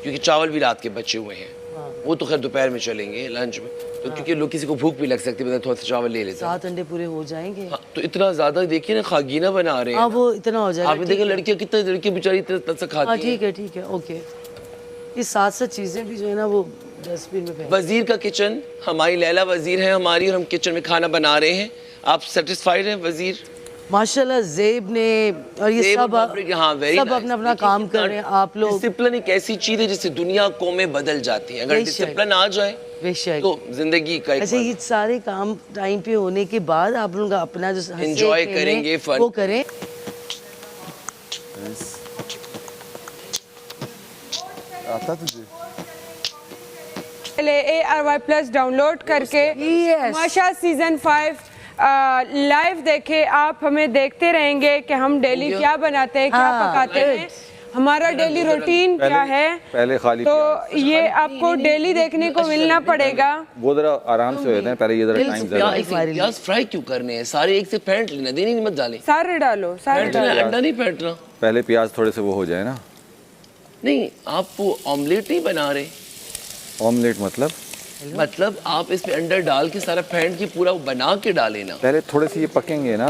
क्योंकि चावल भी रात के बचे हुए हैं। वो तो खैर दोपहर में चलेंगे लंच में, तो क्योंकि लोग किसी को भूख भी लग सकती है, थोड़ा सा चावल ले लेते हैं। 7 अंडे पूरे हो जाएंगे। तो इतना ज्यादा देखिए ना, खागीना बना रहे हैं। वो इतना हो जाएगा। आपने देखा लड़कियां कितनी, लड़की बेचारी इतना सा खाती हैं। ठीक है ओके। ये 7 चीजें भी जो है ना वो डस्टबिन में। वजीर का किचन, हमारी लैला वजीर है हमारी, और हम किचन में खाना बना रहे हैं। आप सेटिस्फाइड हैं वजीर? माशाल्लाह ज़ेब ने और ये सब सब अपना अपना काम कर रहे हैं। आप लोग डिसिप्लिन एक ऐसी चीज है जिससे दुनिया कौमें बदल जाती है। अगर डिसिप्लिन आ जाए तो जिंदगी का अच्छा ये सारे काम टाइम पे होने के बाद आप लोग अपना जो एंजॉय करेंगे, फन वो करें। आता तुझे ARY+ डाउनलोड करके माशा सीजन 5 लाइव देखे। आप हमें देखते रहेंगे कि हम डेली क्या बनाते हैं, क्या पकाते हैं, हमारा डेली रूटीन क्या है। पहले खाली तो ये आपको डेली देखने को मिलना पड़ेगा। वो जरा आराम से हो जाते हैं, पहले ये जरा टाइम प्याज फ्राई क्यों करने हैं? सारे एक से फेंट लेना, देनी मत डालें, सारे डालो, सारे डालो। अंडा नहीं फेंटना, पहले प्याज थोड़े से वो हो जाए ना। नहीं आप वो ऑमलेट नहीं बना रहे। ऑमलेट मतलब आप इसमें अंडा डाल के सारा फेंट के पूरा बना के डाले ना। पहले थोड़े से ये पकेंगे ना।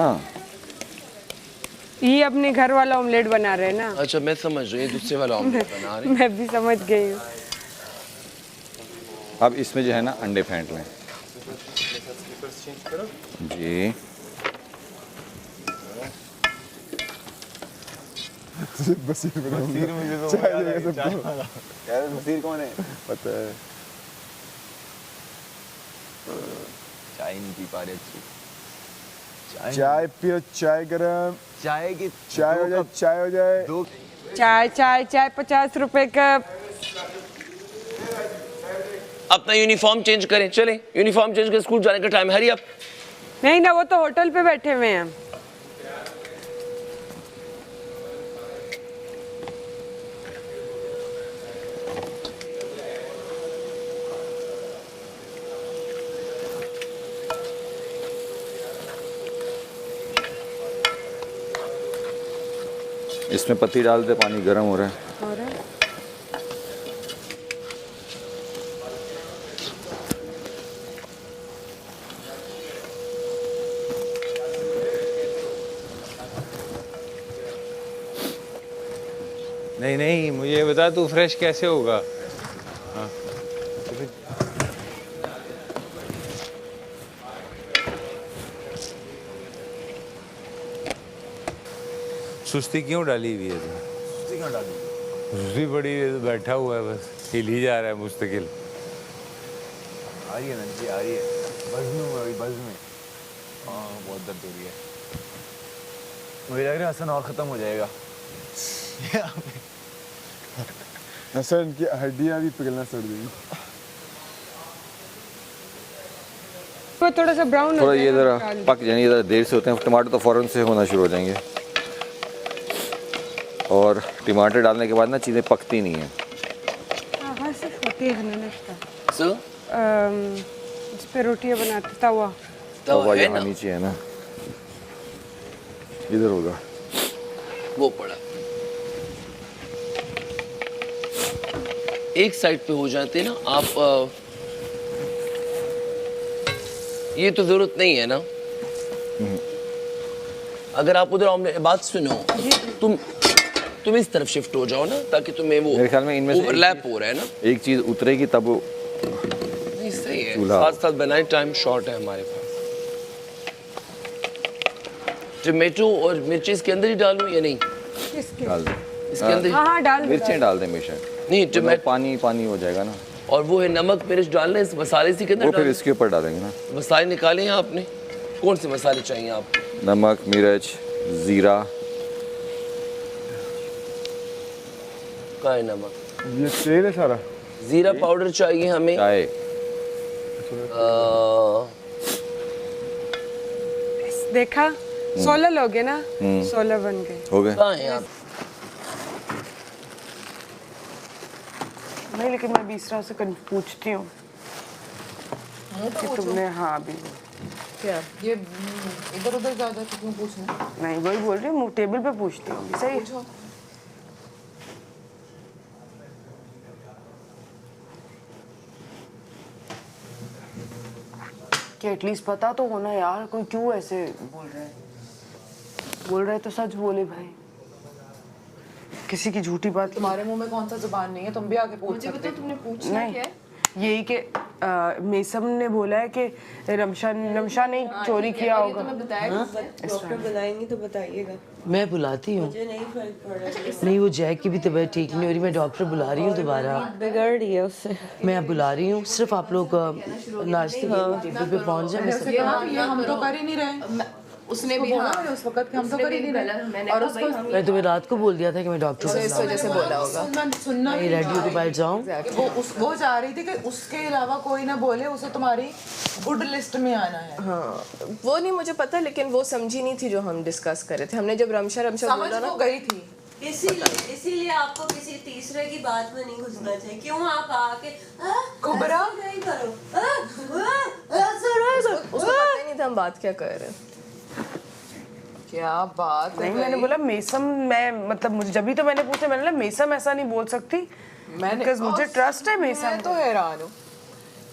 ये अपने घर वाला ऑमलेट बना रहे हैं ना। अच्छा मैं समझ रही हूँ, दूसरे वाला ऑमलेट बना रहे। मैं भी समझ गई हूँ। अब इसमें जो है ना अंडे फेंट लें जी। बसीर मुझे तो यार बसीर कौन है पता है। चाय नहीं पी पा रहे अच्छी। चाय पियो, चाय गरम, चाय की चाय हो जाए, चाय हो जाए। चाय 50 रुपए का। अपना यूनिफॉर्म चेंज करें, चलें यूनिफॉर्म चेंज कर, स्कूल जाने का टाइम। Hurry up. नहीं ना, वो तो होटल पे बैठे हुए हैं। इसमें पत्ती डाल दे, पानी गर्म हो रहा है। नहीं नहीं, मुझे ये बता तू फ्रेश कैसे होगा? हाँ। सुस्ती क्यों डाली हुई है तू? सुस्ती क्यों डाली? सुस्ती पड़ी हुई है तो बैठा हुआ है, बस हिल ही जा रहा है मुस्तकिल। आ रही है ना जी, आ रही है। बज़्म में अभी बज़्म में। हाँ बहुत दर्द हो रही है। मुझे लग रहा है हसन और ख़त्म हो जाएगा। हसन की हड्डियाँ भी पिघलना छोड़ देंगी। वो थोड़ा सा ब्राउन थोड़ा ये ज़रा पक जाएंगे, ज़रा देर से होते हैं टमाटर तो फ़ौरन से होना शुरू हो जाएंगे। और टमाटर डालने के बाद ना चीज़ें पकती नहीं हैं। हाँ सिर्फ होती है नाश्ता। सो इस पे रोटियां बनाते तवा। तवा यहाँ नीचे है ना, इधर होगा वो पड़ा। एक साइड पे हो जाते ना आप, ये तो जरूरत नहीं है ना। अगर आप उधर ऑमलेट, बात सुनो, तुम इस तरफ शिफ्ट हो जाओ ना, ताकि तुम्हें वो मेरे ख्याल में इनमें से ओवरलैप हो रहा है ना। एक चीज़ उतरेगी तब वो नहीं सही है, साथ साथ बनाए, टाइम शॉर्ट है हमारे पास। टमाटो और मिर्ची इसके अंदर ही डालूं या नहीं? डाल दे इसके अंदर। हाँ डाल। मिर्चें डाल दे हमेशा। नहीं टमाटो पानी पानी हो जाएगा ना। और वो है नमक मिर्च डालना है इस मसाले से के अंदर। वो फिर इसके ऊपर डालेंगे ना। मसाले निकाले हैं आपने? कौन से मसाले चाहिए आपको? नमक, मिर्च, ज़ीरा। क्या है नमक? ये तेल है सारा। ज़ीरा पाउडर चाहिए हमें। चाय। देखा 16 लोग हैं ना, 16 बन गए। हो गए। कहाँ हैं आप? नहीं लेकिन मैं बीसरा से पूछती हूँ कि तुमने हाँ अभी क्या ये इधर उधर ज्यादा क्यों पूछना? नहीं वही बोल रही हूँ, टेबल पे पूछती हूँ। सही है। कि एटलीस्ट पता तो होना यार, कोई क्यों ऐसे बोल रहे तो सच बोले भाई, किसी की झूठी बात। तुम्हारे मुंह में कौन सा जुबान नहीं है, तुम भी आके पूछ सकते हो। तुमने पूछना क्या है? यही कि मेसम ने बोला है कि रमशा नहीं चोरी किया होगा। डॉक्टर बुलाएंगे तो बताइएगा। मैं बुलाती हूँ। मुझे नहीं फर्क पड़ रहा। नहीं वो जैक की भी तबीयत ठीक नहीं हो रही, मैं डॉक्टर बुला रही हूँ दोबारा। बिगड़ रही है उससे। मैं बुला रही हूँ, सिर्फ आप लोग नाश्ते के टेबल पे पहुँच जाए। हम तो कर ही नहीं रहे। उसने भी हाँ उस वक्त हम तो कर ही नहीं रहे। और उसको मैं तुम्हें रात को बोल दिया था कि मैं डॉक्टर को इस वजह से बोला होगा। सुनना रेडी होकर बैठ जाऊँ। वो चाह रही थी कि उसके अलावा कोई ना बोले, उसे तुम्हारी गुड लिस्ट में आना है। हाँ वो नहीं मुझे पता, लेकिन वो समझी नहीं थी जो हम डिस्कस कर रहे थे। हमने जब रमशा बोला ना गई थी। इसीलिए आपको किसी तीसरे की बात में नहीं घुसना चाहिए। क्यों आप आके घबरा नहीं करो। उसको पता ही नहीं था हम बात क्या कर रहे हैं। क्या बात नहीं मैंने बोला मेसम, मैं मतलब मुझे जब भी तो मैंने पूछा, मैंने बोला मेसम ऐसा नहीं बोल सकती, मैंने मुझे ट्रस्ट है मेसम। मैं तो हैरान हूँ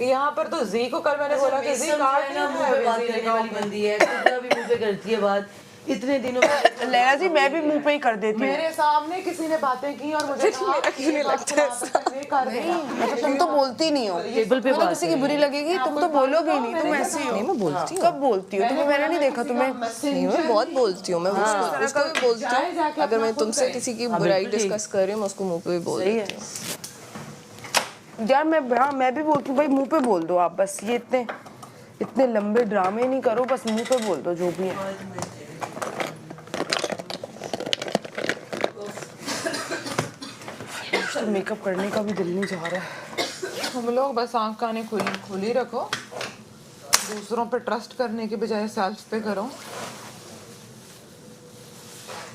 यहाँ पर तो जी को कल मैंने बोला कि जी काट ना मुंह पे बात करने वाली बंदी है, खुद भी मुंह पे करती है बात। इतने दिनों में लैला जी मैं भी मुंह पे ही कर देती हूँ। मेरे सामने किसी ने बातें की और मुझे तुम तो बोलती नहीं हो। टेबल पे बात किसी की बुरी लगेगी तुम तो बोलोगे ही नहीं, तुम ऐसी हो। नहीं मैं बोलती हूँ। कब बोलती हो तुम्हें? मैंने नहीं देखा तुम्हें। नहीं मैं बहुत बोलती हूँ। मैं उसको भी बोलती हूँ। अगर मैं तुमसे किसी की बुराई डिस्कस कर रही हूँ, मैं उसको मुंह पे भी बोल देती हूँ। यार मैं भी बोलती हूँ भाई, मुंह पे बोल दो आप बस। ये इतने लंबे ड्रामे नहीं करो, बस मुंह पे बोल दो जो भी है। मेकअप करने का भी दिल नहीं चाह रहा है। हम लोग बस आंख काने खुली रखो, दूसरों पे ट्रस्ट करने के बजाय सेल्फ पे करो।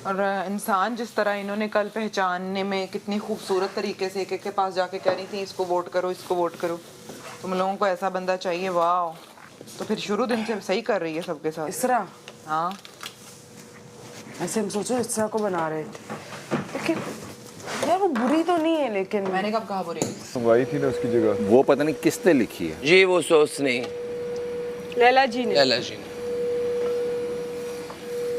और इंसान जिस तरह इन्होंने कल पहचानने में कितनी खूबसूरत तरीके से एक के पास जाके कह रही थी इसको वोट करो, इसको वोट करो। तुम लोगों को ऐसा बंदा चाहिए, वाह। तो फिर शुरू दिन से सही कर रही है सबके साथ। इसरा हाँ ऐसे हम सोचो इसरा को बना रहे थे। लेकिन यार वो बुरी तो नहीं है, लेकिन मैंने कब कहा बुरी? मंगवाई थी ना उसकी जगह। वो पता नहीं किसने लिखी है। ये वो सोच नहीं, लैला जी ने। लैला जी ने।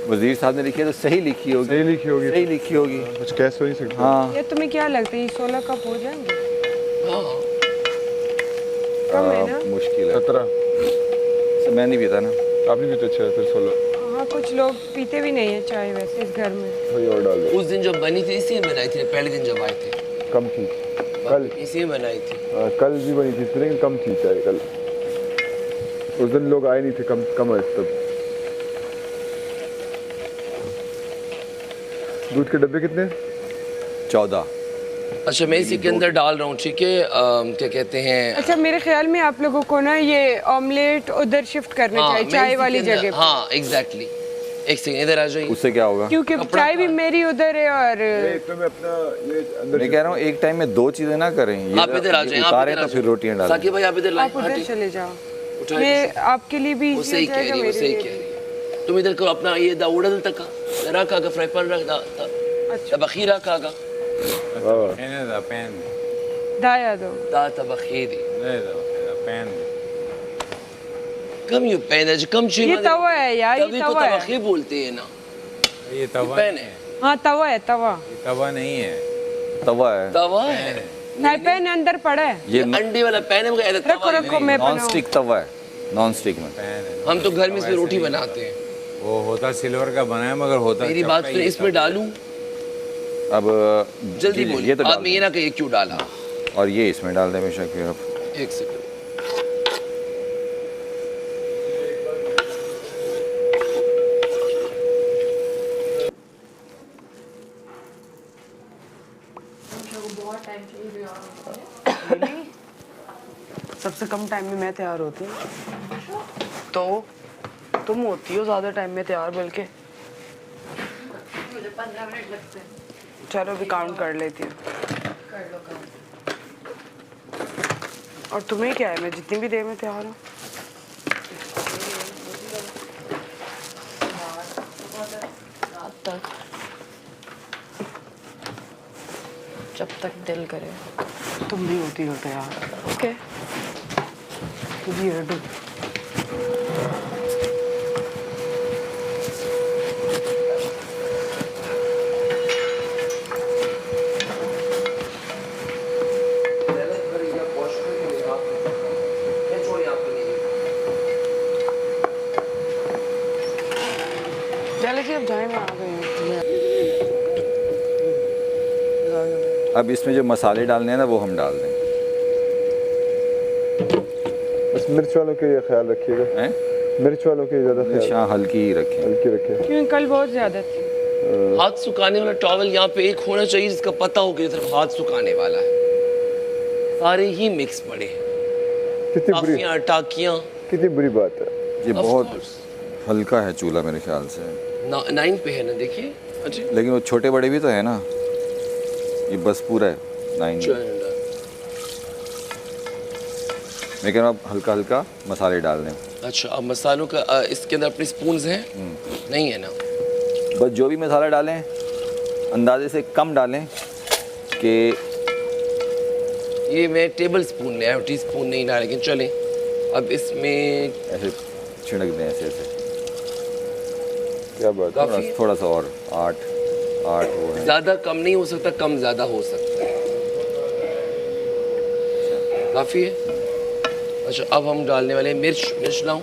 वजीर साहब ने लिखी है तो सही लिखी होगी। सही लिखी होगी। सही लिखी होगी। कुछ कैसे हो नहीं सकता। हाँ। ये तुम्हें क्या लगता है ये 16 कप हो जाएंगे? हाँ। कम है ना? मुश्किल है। 17। मैं नहीं पीता ना। आप नहीं पीते? अच्छा फिर 16। हाँ कुछ लोग पीते भी नहीं है चाय वैसे इस घर में। वही और डाल दो। उस दिन जब बनी थी इसी में बनाई थी, पहले दिन जब आए थे कम थी। कल इसी में बनाई थी। कल भी बनी थी लेकिन कम थी चाय कल। उस दिन लोग आए नहीं थे, कम आए तब। दूध के डब्बे कितने? 14। अच्छा मैं इसी के अंदर डाल रहा हूँ, ठीक है। क्या कहते हैं, अच्छा मेरे ख्याल में आप लोगों को ना ये ऑमलेट उधर शिफ्ट करना हाँ, चाहिए मैं चाय इसी वाली के अंदर- जगह पे। हाँ एग्जैक्टली। एक सेकंड इधर आ जाइए। उससे क्या होगा? क्योंकि चाय भी मेरी उधर है और मैं अपना ये अंदर मैं कह रहा हूँ एक टाइम में 2 चीजें ना करें। ये आप इधर आ जाएं, आप उतारें इधर आ तो फिर जाएं। रोटियां डालें। साकिब भाई आप इधर लाइए। आप उधर चले जाओ। उठाइए। मैं आपके लिए भी वो easy सही हो कह जाएगा रही है, वो मेरे सही लिए कह रही है। तुम इधर करो अपना ये दा उड़ल तक रखा का फ्राई पैन रख दा तबखीरा कागा Ene da pen. दाया दो। दा तबखीरी Ne da pen. Come you pan है कम चीज ये तवा है यार, ये तभी को तवा है। तबखी बोलते हैं ना। ये तवा पैन है। हाँ तवा है तवा। तवा नहीं है। तवा है। तवा है। फ्राई पैन अंदर पड़ा है। ये अंडे वाला पैन है, वो कहते हैं रखो रखो मैं नॉन बनाऊं। स्टिक तवा है। नॉन स्टिक में हम तो घर में इसमें रोटी बनाते हैं। वो होता सिल्वर का बना है मगर होता मेरी बात सुनिए, इसमें डालूं? अब जल्दी जी, बोलिए। ये तो आप डाल ये ना कहिए क्यों डाला। दें। और ये इसमें डाल दें बेशक फिर अब। एक सेकंड। सबसे कम टाइम में मैं तैयार होती हूँ, तो तुम होती हो ज्यादा टाइम में तैयार, बल्कि मुझे 15 मिनट लगते हैं। चलो अभी काउंट कर लेती हूँ। कर लो काम। और तुम्हें क्या है, मैं जितनी भी देर में तैयार हूँ। रात तक जब तक दिल करे। तुम भी होती हो तैयार। ओके जी रेडी। चलो जी अब जाए, मैं आ गई हूँ। अब इसमें जो मसाले डालने हैं ना वो हम डाल दें। बस मिर्च वालों के लिए ख्याल रखिएगा। हैं? मिर्च वालों के लिए ज़्यादा ख्याल। अच्छा हल्की ही रखें। हल्की रखें। क्यों कल बहुत ज्यादा थी। हाथ सुखाने वाला टॉवल यहाँ पे एक होना चाहिए जिसका पता हो कि सिर्फ हाथ सुखाने वाला है। सारे ही मिक्स पड़े हैं। कितनी बुरी काफियाँ, टाकियाँ। कितनी बुरी बात है। ये बहुत हल्का है चूल्हा मेरे ख्याल से। 9 पे है ना, देखिए। अच्छा लेकिन वो छोटे बड़े भी तो है ना, ये बस पूरा है 9। मैं कह रहा हूँ हल्का हल्का मसाले डाल दें। अच्छा अब मसालों का इसके अंदर अपने स्पून्स हैं? नहीं है ना। बस जो भी मसाला डालें अंदाजे से कम डालें कि ये मैं टेबल स्पून ले आया, टी स्पून नहीं डाला, लेकिन चलें। अब इसमें ऐसे छिड़क दें ऐसे ऐसे। क्या बात है। थोड़ा सा और 8 वो है। ज़्यादा कम नहीं हो सकता, कम ज़्यादा हो सकता है। काफ़ी है। अच्छा अब हम डालने वाले हैं मिर्च लाऊं?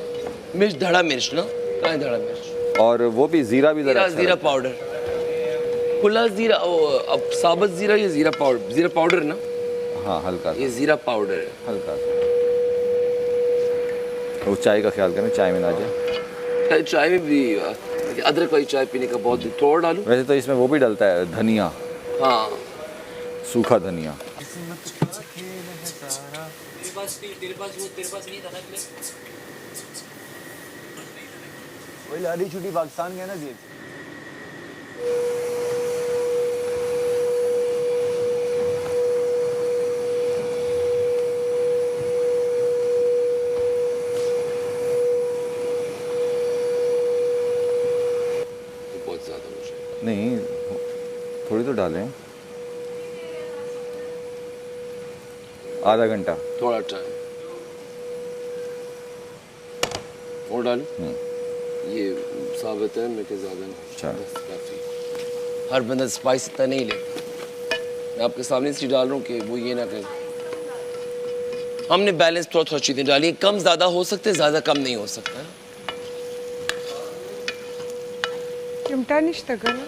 मिर्च, धड़ा मिर्च ना, कहाँ है धड़ा मिर्च? और वो भी जीरा भी ज़रा जीरा पाउडर, खुला जीरा। अब साबुत जीरा या जीरा पाउडर ना? हाँ हल्का ये जीरा पाउडर है। हल्का सा। वो चाय का ख्याल करें चाय में ना जाए। चाय में भी अदरक वाली चाय पीने का बहुत थोड़ा डालूं। वैसे तो इसमें वो भी डलता है धनिया। हाँ सूखा धनिया। वही लारी छुट्टी पाकिस्तान गया ना जी। बहुत ज़्यादा हो जाए। नहीं थोड़ी तो डालें, आधा घंटा थोड़ा टाइम और डाल। ये साबित है मैं कि ज़्यादा नहीं, बस काफ़ी। हर बंदा स्पाइस इतना नहीं लेता। मैं आपके सामने इसलिए डाल रहा हूँ कि वो ये ना करें। हमने बैलेंस थोड़ा थोड़ा चीज़ें डाली है, कम ज़्यादा हो सकते हैं, ज़्यादा कम नहीं हो सकता। चिमटा निश्ता का ना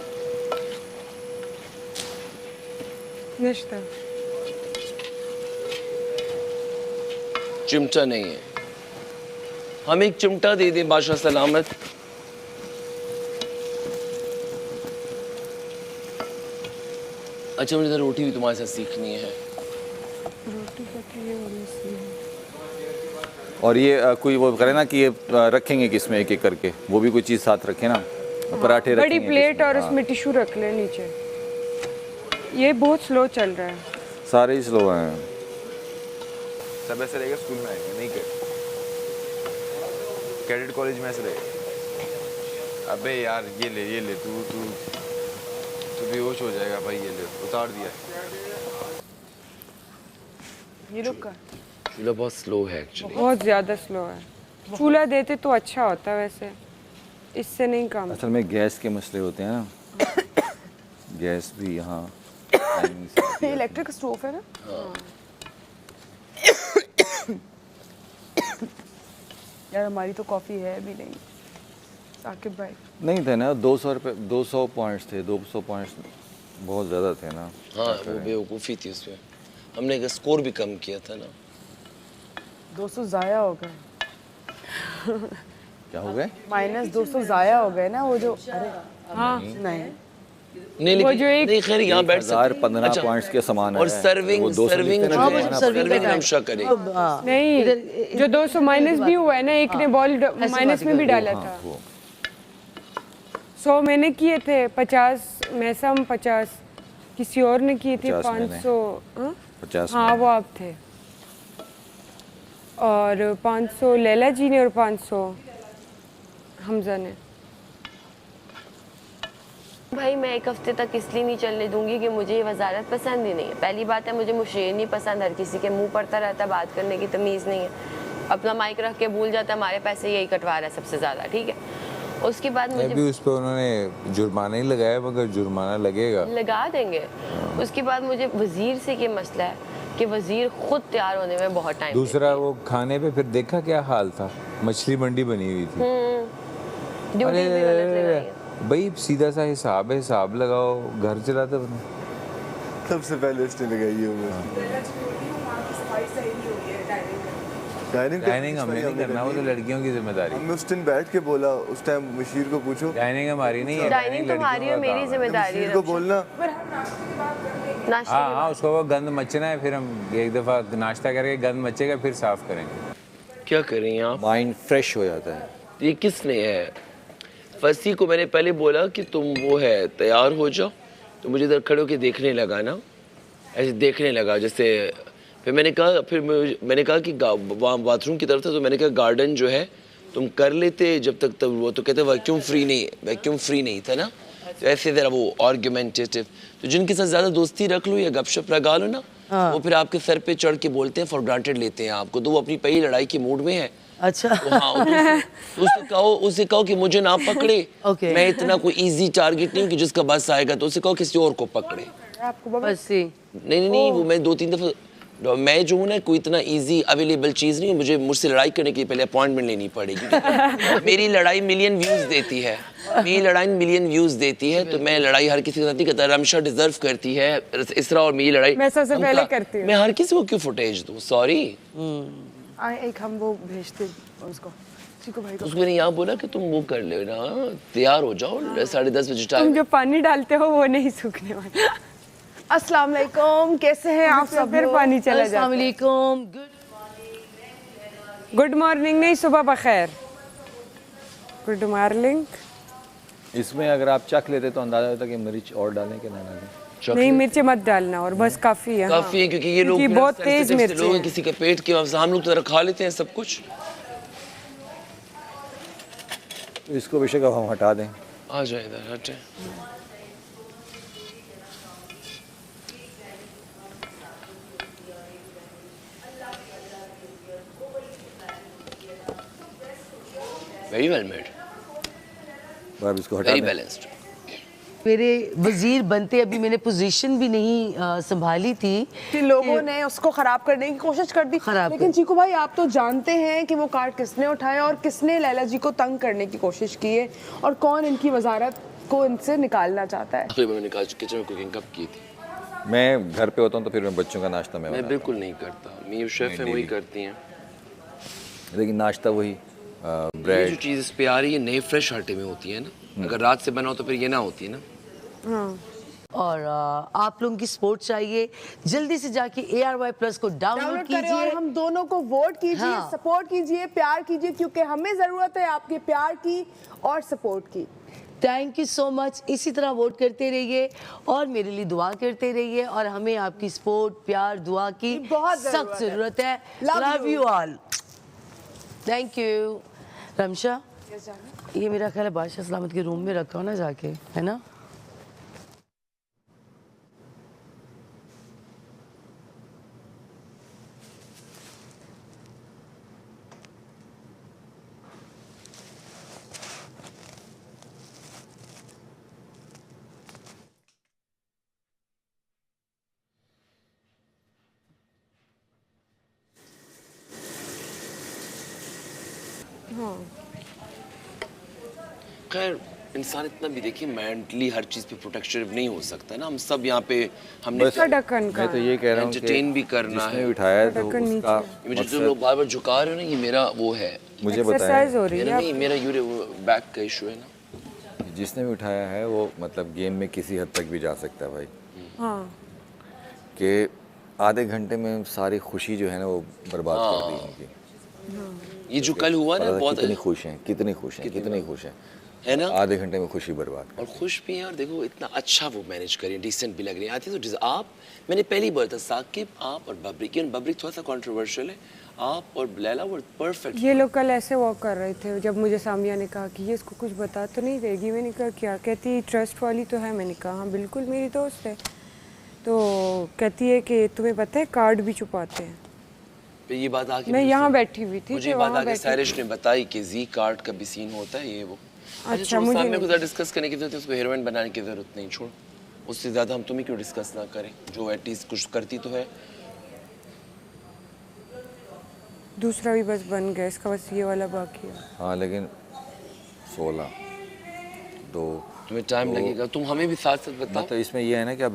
निश्ता चिमटा नहीं है, हम एक चिमटा दे दें बादशाह सलामत। अच्छा मुझे तो रोटी भी तुम्हारे साथ सीखनी है। रोटी का ये वाली सी और ये कोई वो करे ना कि ये रखेंगे किसमें एक एक करके, वो भी कोई चीज़ साथ रखे ना, पराठे बड़ी रखेंगे प्लेट किसमें? और हाँ। उसमें टिश्यू रख ले नीचे। ये बहुत स्लो चल रहा है। सारे ही स्लो हैं। सब ऐसे रहेगा, स्कूल में आएंगे नहीं कर कैडेट कॉलेज में ऐसे रहेगा। अबे यार ये ले तू तू तू बेहोश हो जाएगा भाई, ये ले उतार दिया। ये लोग का चूल्हा बहुत स्लो है एक्चुअली, बहुत ज़्यादा स्लो है। चूल्हा देते तो अच्छा होता वैसे, इससे नहीं काम। असल में गैस के मसले होते हैं ना, गैस भी यहाँ ये इलेक्ट्रिक स्टोव है ना। यार हमारी तो कॉफ़ी है भी नहीं। साकिब भाई नहीं थे ना, 200 रुपये 200 पॉइंट्स थे, 200 पॉइंट्स बहुत ज़्यादा थे ना। हाँ वो बेवकूफ़ी थी उसमें, हमने एक स्कोर भी कम किया था ना। 200 ज़ाया हो गए। क्या हो गए? -200 ज़ाया हो गए ना वो जो। अरे हाँ नहीं नहीं वो जो एक नहीं खैर यहाँ बैठ सकते हैं। 15 पॉइंट्स के समान है। और सर्विंग सर्विंग सर्विंग हम शक करें। नहीं, जो 200 माइनस भी हुआ है ना, एक ने बॉल माइनस में भी डाला था। 100 मैंने किए थे, 50 मैसम 50 किसी और ने किए थे, 500 हाँ वो आप थे, और 500 लैला जी ने और 500 हमजा ने। भाई मैं एक हफ्ते तक इसलिए नहीं चलने दूंगी कि मुझे ये वजारत पसंद ही नहीं है। पहली बात है मुझे मुशेर नहीं पसंद, हर किसी के मुंह पड़ता रहता है, बात करने की तमीज़ नहीं है, अपना माइक रख के भूल जाता है हमारे पैसे यही कटवा रहा है सबसे ज़्यादा, ठीक है। उसके बाद मुझे भी उस पर उन्होंने जुर्माना ही लगाया, मगर जुर्माना लगेगा, लगा देंगे। उसके बाद मुझे वज़ीर से ये मसला है कि वज़ीर खुद तैयार होने में बहुत टाइम। दूसरा वो खाने पे फिर देखा क्या हाल था, मछली मंडी बनी हुई थी। ड्यूटी भी गलत लगाई है। भाई सीधा सा हिसाब है, हिसाब लगाओ, घर चलाते बने। सबसे पहले उसने लगाई है वो। डाइनिंग हमने नहीं करना, वो तो लड़कियों की जिम्मेदारी। हमने उस दिन बैठ के बोला, उस टाइम मशीर को पूछो। डाइनिंग हमारी नहीं है, डाइनिंग तुम्हारी और मेरी जिम्मेदारी है। मशीर को बोलना। हाँ हाँ, उसको वो गंद मचना है, फिर हम एक दफ़ा नाश्ता करके गंद मचेगा फिर साफ करेंगे। क्या करें आप? माइंड फ्रेश हो जाता है। ये किसने है? फसी को मैंने पहले बोला कि तुम वो है तैयार हो जाओ, तो मुझे इधर खड़े होकर देखने लगा ना, ऐसे देखने लगा जैसे। फिर मैंने कहा कि वहाँ बाथरूम की तरफ था, तो मैंने कहा गार्डन जो है तुम कर लेते जब तक, तब वो तो कहते वैक्यूम फ्री नहीं था ना, तो ऐसे ज़रा वो आर्गुमेंटेटिव। तो जिनके साथ ज़्यादा दोस्ती रख लो या गपशप लगा लो ना, वो फिर आपके सर पे चढ़ के बोलते हैं, फॉर ग्रांटेड लेते हैं आपको, तो वो अपनी पहली लड़ाई के मूड में है। अच्छा तो हाँ, उसे कहो कि मुझे ना पकड़े। मैं इतना कोई इजी टारगेट नहीं हूँ कि जिसका बस आएगा तो उसे कहो किसी और को पकड़े। नहीं वो मैं 2-3 दफ़ा, मैं जो हूँ ना कोई इतना इजी अवेलेबल चीज़ नहीं है, मुझसे लड़ाई करने के लिए पहले अपॉइंटमेंट लेनी पड़ेगी। मेरी लड़ाई मिलियन व्यूज़ देती है, तो मैं लड़ाई हर किसी के साथ नहीं करता। रमशा डिजर्व करती है, इसरा और मेरी लड़ाई मैं सबसे पहले करती हूँ। मैं हर किसी को क्यों फुटेज दूँ? सॉरी। एक हम वो भेजते उसको चीकू भाई को। उसको मैंने यहाँ बोला कि तुम वो कर लेना, तैयार हो जाओ 10:30 बजे टाइम। तुम जो पानी डालते हो वो नहीं सूखने वाला। अस्सलाम वालेकुम, कैसे हैं आप सब? फिर पानी चला जाता है। अस्सलाम वालेकुम, गुड मॉर्निंग नहीं, सुबह बखैर। Good morning. इसमें अगर आप चख लेते तो अंदाजा होता कि मिर्च और डालें कि ना डालें। नहीं मिर्च मत डालना, और बस काफी है। काफी है क्योंकि ये लोग बहुत तेज मिर्च है। किसी के पेट के, हम लोग तो खा लेते हैं सब कुछ। तो इसको बेशक अब हम हटा दें। आ जाए इधर, हटे। वेरी वेल मेड, अब इसको हटा वेरी दें। बैलेंस्ड। मेरे वजीर बनते अभी मैंने पोजीशन भी नहीं संभाली थी कि लोगों ने उसको खराब करने की कोशिश कर दी। लेकिन चीकू भाई आप तो जानते हैं कि वो कार्ड किसने उठाया और किसने लैला जी को तंग करने की कोशिश की है और कौन इनकी वजारत को इनसे निकालना चाहता है। आखिरी में मैंने कहा किचन में कुकिंग कब की थी? मैं घर पे होता हूँ तो फिर मैं बच्चों का नाश्ता मैं मैं बिल्कुल नहीं करता, मेरी शेफ है वही करती हैं। लेकिन नाश्ता वही ये ब्रेड। जो चीज़ इस पे आ रही है नए फ्रेश आटे में होती है ना, अगर रात से बना हो तो फिर ये ना होती है ना। और आप लोगों की सपोर्ट चाहिए, जल्दी से जाके ARY+ को डाउनलोड करें और कीजिए। हम दोनों को वोट कीजिए, हाँ। सपोर्ट कीजिए, प्यार कीजिए, क्योंकि हमें जरूरत है आपके प्यार की और सपोर्ट की। Thank you so much. इसी तरह वोट करते रहिए और मेरे लिए दुआ करते रहिए और हमें आपकी सपोर्ट, प्यार, दुआ की बहुत सख्त जरूरत है। Love love you. You all. Thank you. Ramsha, ये मेरा ख्याल है बादशाह सलामत के रूम में रखा हो ना जाके, है ना? खैर इंसान इतना भी देखिए मेंटली हर चीज़ पे प्रोटेक्टिव नहीं हो सकता ना। हम सब यहाँ पे हमने बस मैं तो ये कह रहा हूँ कि एंटरटेन भी करना जिसने है। उठाया है तो उसका मुझे जो लोग बार बार झुका रहे हो ना, ये मेरा वो है, मुझे बताएं। मेरा नहीं, मेरा यूरे बैक का इशू है ना। जिसने भी उठाया है वो मतलब गेम में किसी हद तक भी जा सकता है भाई। हाँ। कि आधे घंटे में सारी खुशी जो है ना वो बर्बाद कर दी उनकी। ये जो कल हुआ ना बहुत कितनी खुश हैं, कितनी खुश हैं, कितनी खुश हैं, है ना? आधे घंटे में खुशी बर्बाद। और खुश भी हैं और देखो इतना अच्छा वो मैनेज करिए, डिसेंट भी लग रही है आती तो आप, मैंने पहली बार था साकिब, आप और बबरी, क्यों बबरी थोड़ा सा कंट्रोवर्शियल है, आप और लैला वो परफेक्ट। ये लोग कल ऐसे वॉक कर रहे थे जब मुझे सामिया ने कहा कि ये इसको कुछ बता तो नहीं देगी। मैंने कहा क्या? कहती ट्रस्ट वाली तो है। मैंने कहा हाँ बिल्कुल मेरी दोस्त है। तो कहती है कि तुम्हें पता है कार्ड भी छुपाते हैं। फिर ये बात आके मैं यहाँ बैठी हुई थी, मुझे ये बात आके सारिश ने बताई कि जी कार्ड का भी सीन होता है ये वो। अच्छा, मुझे सामने कुछ डिस्कस करने की जरूरत है, उसको हीरोइन बनाने की जरूरत नहीं, छोड़। उससे ज्यादा हम तुम्हें क्यों डिस्कस ना करें, जो एटलीस्ट कुछ करती तो है। दूसरा भी बस बन गया, इसका बस ये वाला बाकी है। हाँ लेकिन 16 2 तुम्हें टाइम लगेगा, तुम हमें भी साथ साथ बताओ। मतलब इसमें ये है ना कि अब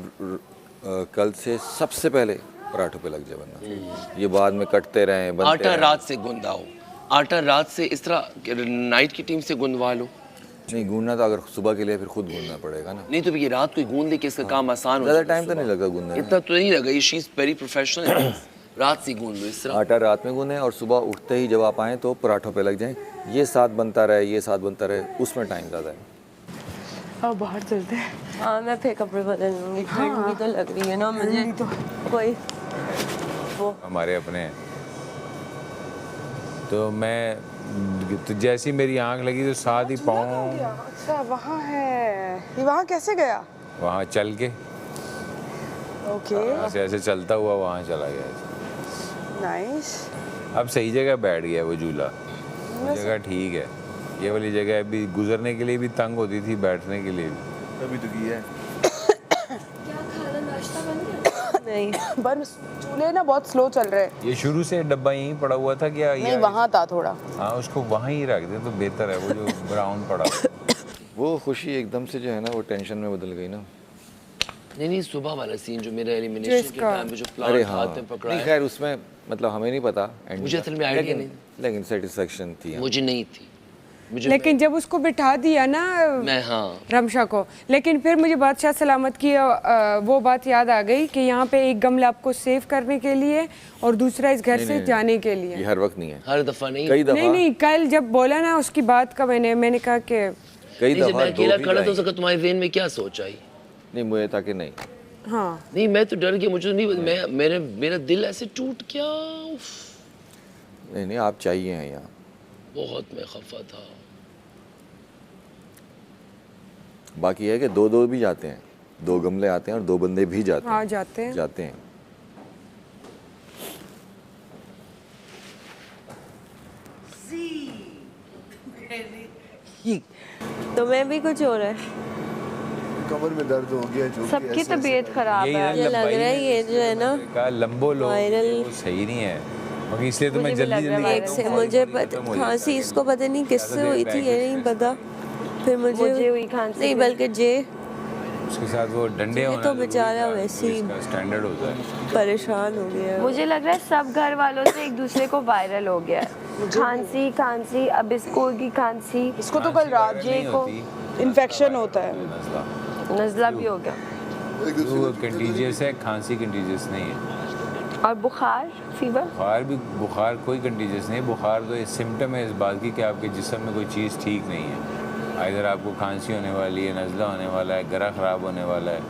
कल से सबसे पहले पराठों पे लग जाए वरना ये बाद में कटते रहे बनते आटा रहें। रात से गूंदाओ, आटा रात से इस तरह नाइट की टीम से गूंदवा लो। नहीं गूंदना तो अगर सुबह के लिए फिर खुद गूंदना पड़ेगा ना। नहीं तो ये रात को गूंद दे के इसका काम आसान हो ज़्यादा जाएगा। टाइम तो नहीं लगा गूंदने में। इतना तो नहीं लगा, ये शी इज वेरी प्रोफेशनल। रात से गूंद लो इस तरह। आटा रात में गूंदें और सुबह उठते ही जब आप आएँ तो पराठों पे लग जाएं। ये साथ बनता रहे, ये साथ बनता रहे, उसमें टाइम ज़्यादा है। अब बाहर चलते हैं। हाँ मैं फिर कपड़े बदल लूँगी, ठंड भी तो लग रही है ना मुझे। कोई वो हमारे अपने हैं। तो मैं तो जैसी मेरी आंख लगी तो साथ ही पाँव अच्छा वहाँ है, ये वहाँ कैसे गया? वहाँ चल के ओके ऐसे ऐसे चलता हुआ वहाँ चला गया। नाइस। अब सही जगह बैठ गया वो झूला, वो जगह ठीक है। ये वाली जगह अभी गुजरने के लिए भी तंग होती थी, बैठने के लिए भी। अभी तो की है नहीं पर चूल्हे ना बहुत स्लो चल रहे हैं। ये शुरू से डब्बा यहीं पड़ा हुआ था क्या? नहीं वहाँ था थोड़ा। हाँ उसको वहाँ ही रख दे तो बेहतर है, वो जो ब्राउन पड़ा। वो खुशी एकदम से जो है ना वो टेंशन में बदल गई ना। नहीं सुबह वाला सीन जो मेरा एलिमिनेशन के टाइम पे जो अरे प्लांट हाँ हाथ में पकड़ा नहीं है, खैर उसमें मतलब हमें नहीं पता मुझे असल में आइडिया नहीं, लेकिन सेटिस्फेक्शन थी। मुझे नहीं थी। मुझे लेकिन जब उसको बिठा दिया ना मैं हाँ रमशा को, लेकिन फिर मुझे बादशाह सलामत की वो बात याद आ गई कि यहाँ पे एक गमला आपको सेव करने के लिए और दूसरा इस घर से जाने के लिए। ये हर वक्त नहीं है, हर दफा नहीं, कई दफा नहीं कल जब बोला ना उसकी बात का मैंने कहा कि कई दफा मैं अकेला खड़ा तो उसका तुम्हारे ज़हन में क्या सोच आई? नहीं मुझे था कि नहीं हाँ नहीं मैं तो डर गया, मुझे नहीं, मैं मेरा दिल ऐसे टूट गया। नहीं आप चाहिए हैं यहाँ। बहुत मैं खफा था। बाकी है कि दो भी जाते हैं, 2 गमले आते हैं और 2 बंदे भी जाते हाँ हैं। जाते हैं। तुम्हें भी कुछ हो रहा है? कमर में दर्द हो गया जो सबकी तबीयत खराब है। ये लग रहा है ये जो है ना लंबो लो वायरल वो सही नहीं है, मगर इसलिए तो मैं जल्दी जल्दी एक से मुझे खांसी इसको पता नहीं किससे हुई थी ये नहीं पता, फिर मुझे हुई खांसी नहीं बल्कि जे उसके साथ वो डंडे होना तो बेचारा वैसे ही स्टैंडर्ड होता है। परेशान हो गया। मुझे लग रहा है सब घर वालों से एक दूसरे को वायरल हो गया है। खांसी अब इसको की खांसी, इसको तो कल रात जे को इन्फेक्शन होता है, नज़ला भी हो गया। वो कंटीजियस है, खांसी कंटीजियस नहीं है। और बुखार फीवर? बुखार कोई कंटीजियस नहीं है। बुखार तो एक सिम्टम है इस बात की कि आपके जिस्म में कोई चीज़ ठीक नहीं है। इधर आपको खांसी होने वाली है, नज़ला होने वाला है, गला ख़राब होने वाला है।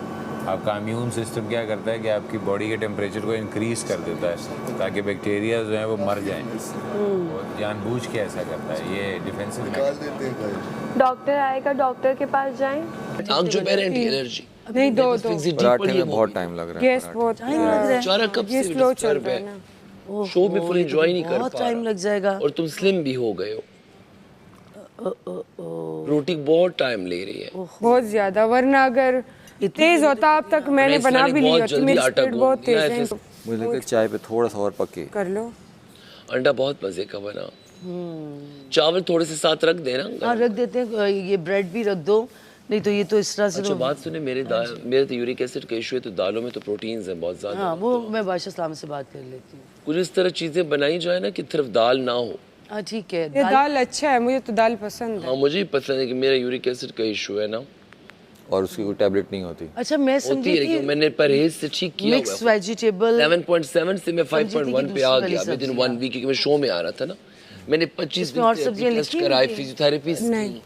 आपका इम्यून सिस्टम क्या करता है कि आपकी बॉडी के टेम्परेचर को इंक्रीज़ कर देता है ताकि बैक्टीरिया जो हैं वो मर जाएं। वो जानबूझ के ऐसा करता है, ये डिफेंसिव मैकेनिज्म। डॉक्टर आएगा, डॉक्टर के पास जाएं। आँख जो पैर एंटी एलर्जी नहीं दो पराठे में बहुत टाइम लग रहा है। गैस बहुत बेचारा कब से स्लो चल रहा है ना, शो में फुल एंजॉय नहीं कर पा बहुत टाइम लग जाएगा। और तुम स्लिम भी हो गए हो। रोटी बहुत टाइम ले रही है, बहुत ज्यादा, वरना अगर तेज होता अब तक मैंने बना भी ली होती। मेरी स्पीड बहुत तेज है। मुझे लगता है चाय पे थोड़ा सा और पके कर लो। अंडा बहुत मजे का बना। चावल थोड़े से साथ रख देना। हाँ रख देते हैं, ये ब्रेड भी रख दो, नहीं तो ये तो इस तरह से। अच्छा बात सुने, मेरे तो यूरिक एसिड का इशू है, तो दालों में तो प्रोटीन्स हैं बहुत ज्यादा। हाँ वो मैं बादशाह सलाम से बात कर लेती हूँ। कुछ इस तरह चीजें बनाई जाए ना कि सिर्फ दाल ना हो। हाँ ठीक है, ये दाल अच्छा है, मुझे तो दाल पसंद है। हाँ मुझे भी पसंद है कि मेरा यूरिक एसिड का इशू है ना, और उसकी कोई टैबलेट नहीं होती। अच्छा मैं समझी थी मैंने परहेज से ठीक किया हुआ है। मिक्स वेजिटेबल 7.7 से मैं 5.1 पे आ गया विद इन 1 वीक, क्योंकि मैं शो में आ रहा था ना। मैंने 25 दिन टेस्ट कराए, फिजियोथेरेपी नहीं,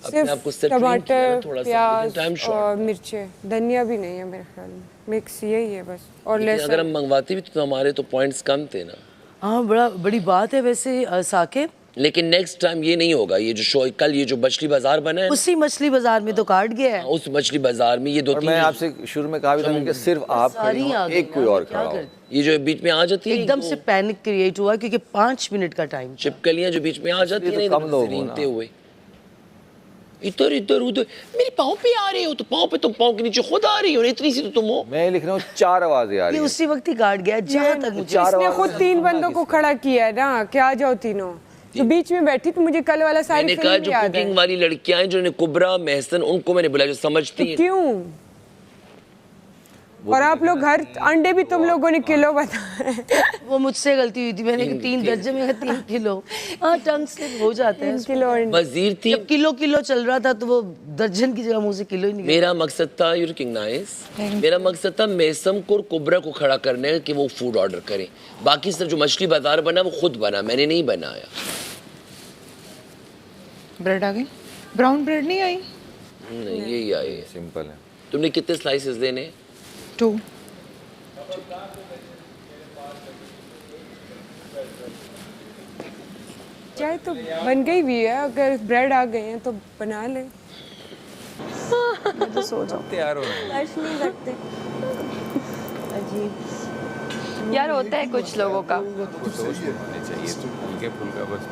अपने आप को सेट टमाटर, थोड़ा प्याज टाइम और मिर्चे, धनिया भी नहीं है मेरे ख्याल में, मिक्स यही है बस। और लेकिन अगर हम मंगवाते भी तो हमारे तो पॉइंट्स कम थे ना। हाँ बड़ी बात है वैसे साकिब। लेकिन नेक्स्ट टाइम ये नहीं होगा। ये जो शो कल ये जो मछली बाजार बना है, उसी मछली बाजार में तो काट गया है। उस मछली बाजार में ये दो तीन, मैं आपसे शुरू में कहा भी था कि सिर्फ आप खड़ी हो, एक कोई और खड़ा हो। ये जो बीच में आ जाती है एकदम से पैनिक क्रिएट हुआ क्योंकि 5 मिनट का टाइम। छिपकलियां जो बीच में आ जाती है कम लोग रेंगते हुए इधर इधर उधर, मेरे पाँव पे आ रहे हो तो पाँव पे, तुम पाँव के नीचे खुद आ रही हो, इतनी सी तो तुम हो। मैं लिख रहा हूँ 4 आवाजें आ रही ये हैं। उसी वक्त ही काट गया जहाँ तक मुझे। इसने खुद 3 बंदों को खड़ा किया है ना कि आ जाओ तीनों, जो बीच में बैठी तो मुझे कल वाला सारी मैंने कहा जो कुकिंग वाली लड़कियां हैं, जो कुबरा महसन, उनको मैंने बुलाया जो समझती हैं। क्यों? और आप लोग घर अंडे भी तुम लोगों ने किलो बताए। वो मुझसे गलती हुई थी, मैंने 3 दर्जन में 3 किलो। हाँ टंग स्लिप हो जाता है। किलो वजीर थी, जब किलो चल रहा था तो वो दर्जन की जगह मुंह से किलो ही निकला। मेरा मकसद था यू रिकॉग्नाइज, मेरा मकसद था मेसम को और कुबरा को खड़ा करने का कि वो फूड ऑर्डर करें। बाकी सिर्फ जो मछली बाजार बना वो खुद बना, मैंने नहीं बनाया। ब्रेड आ गई? ब्राउन ब्रेड नहीं आई? नहीं यही आई है, सिंपल है। तुमने कितने स्लाइसेस देने? 2। चाय तो बन गई भी है, अगर ब्रेड आ गए हैं तो बना ले। मैं तो सो जाऊं। तैयार हो फ्लश नहीं करते। अजीब यार होता है कुछ लोगों का। चाहिए हल्के फुल्का बस।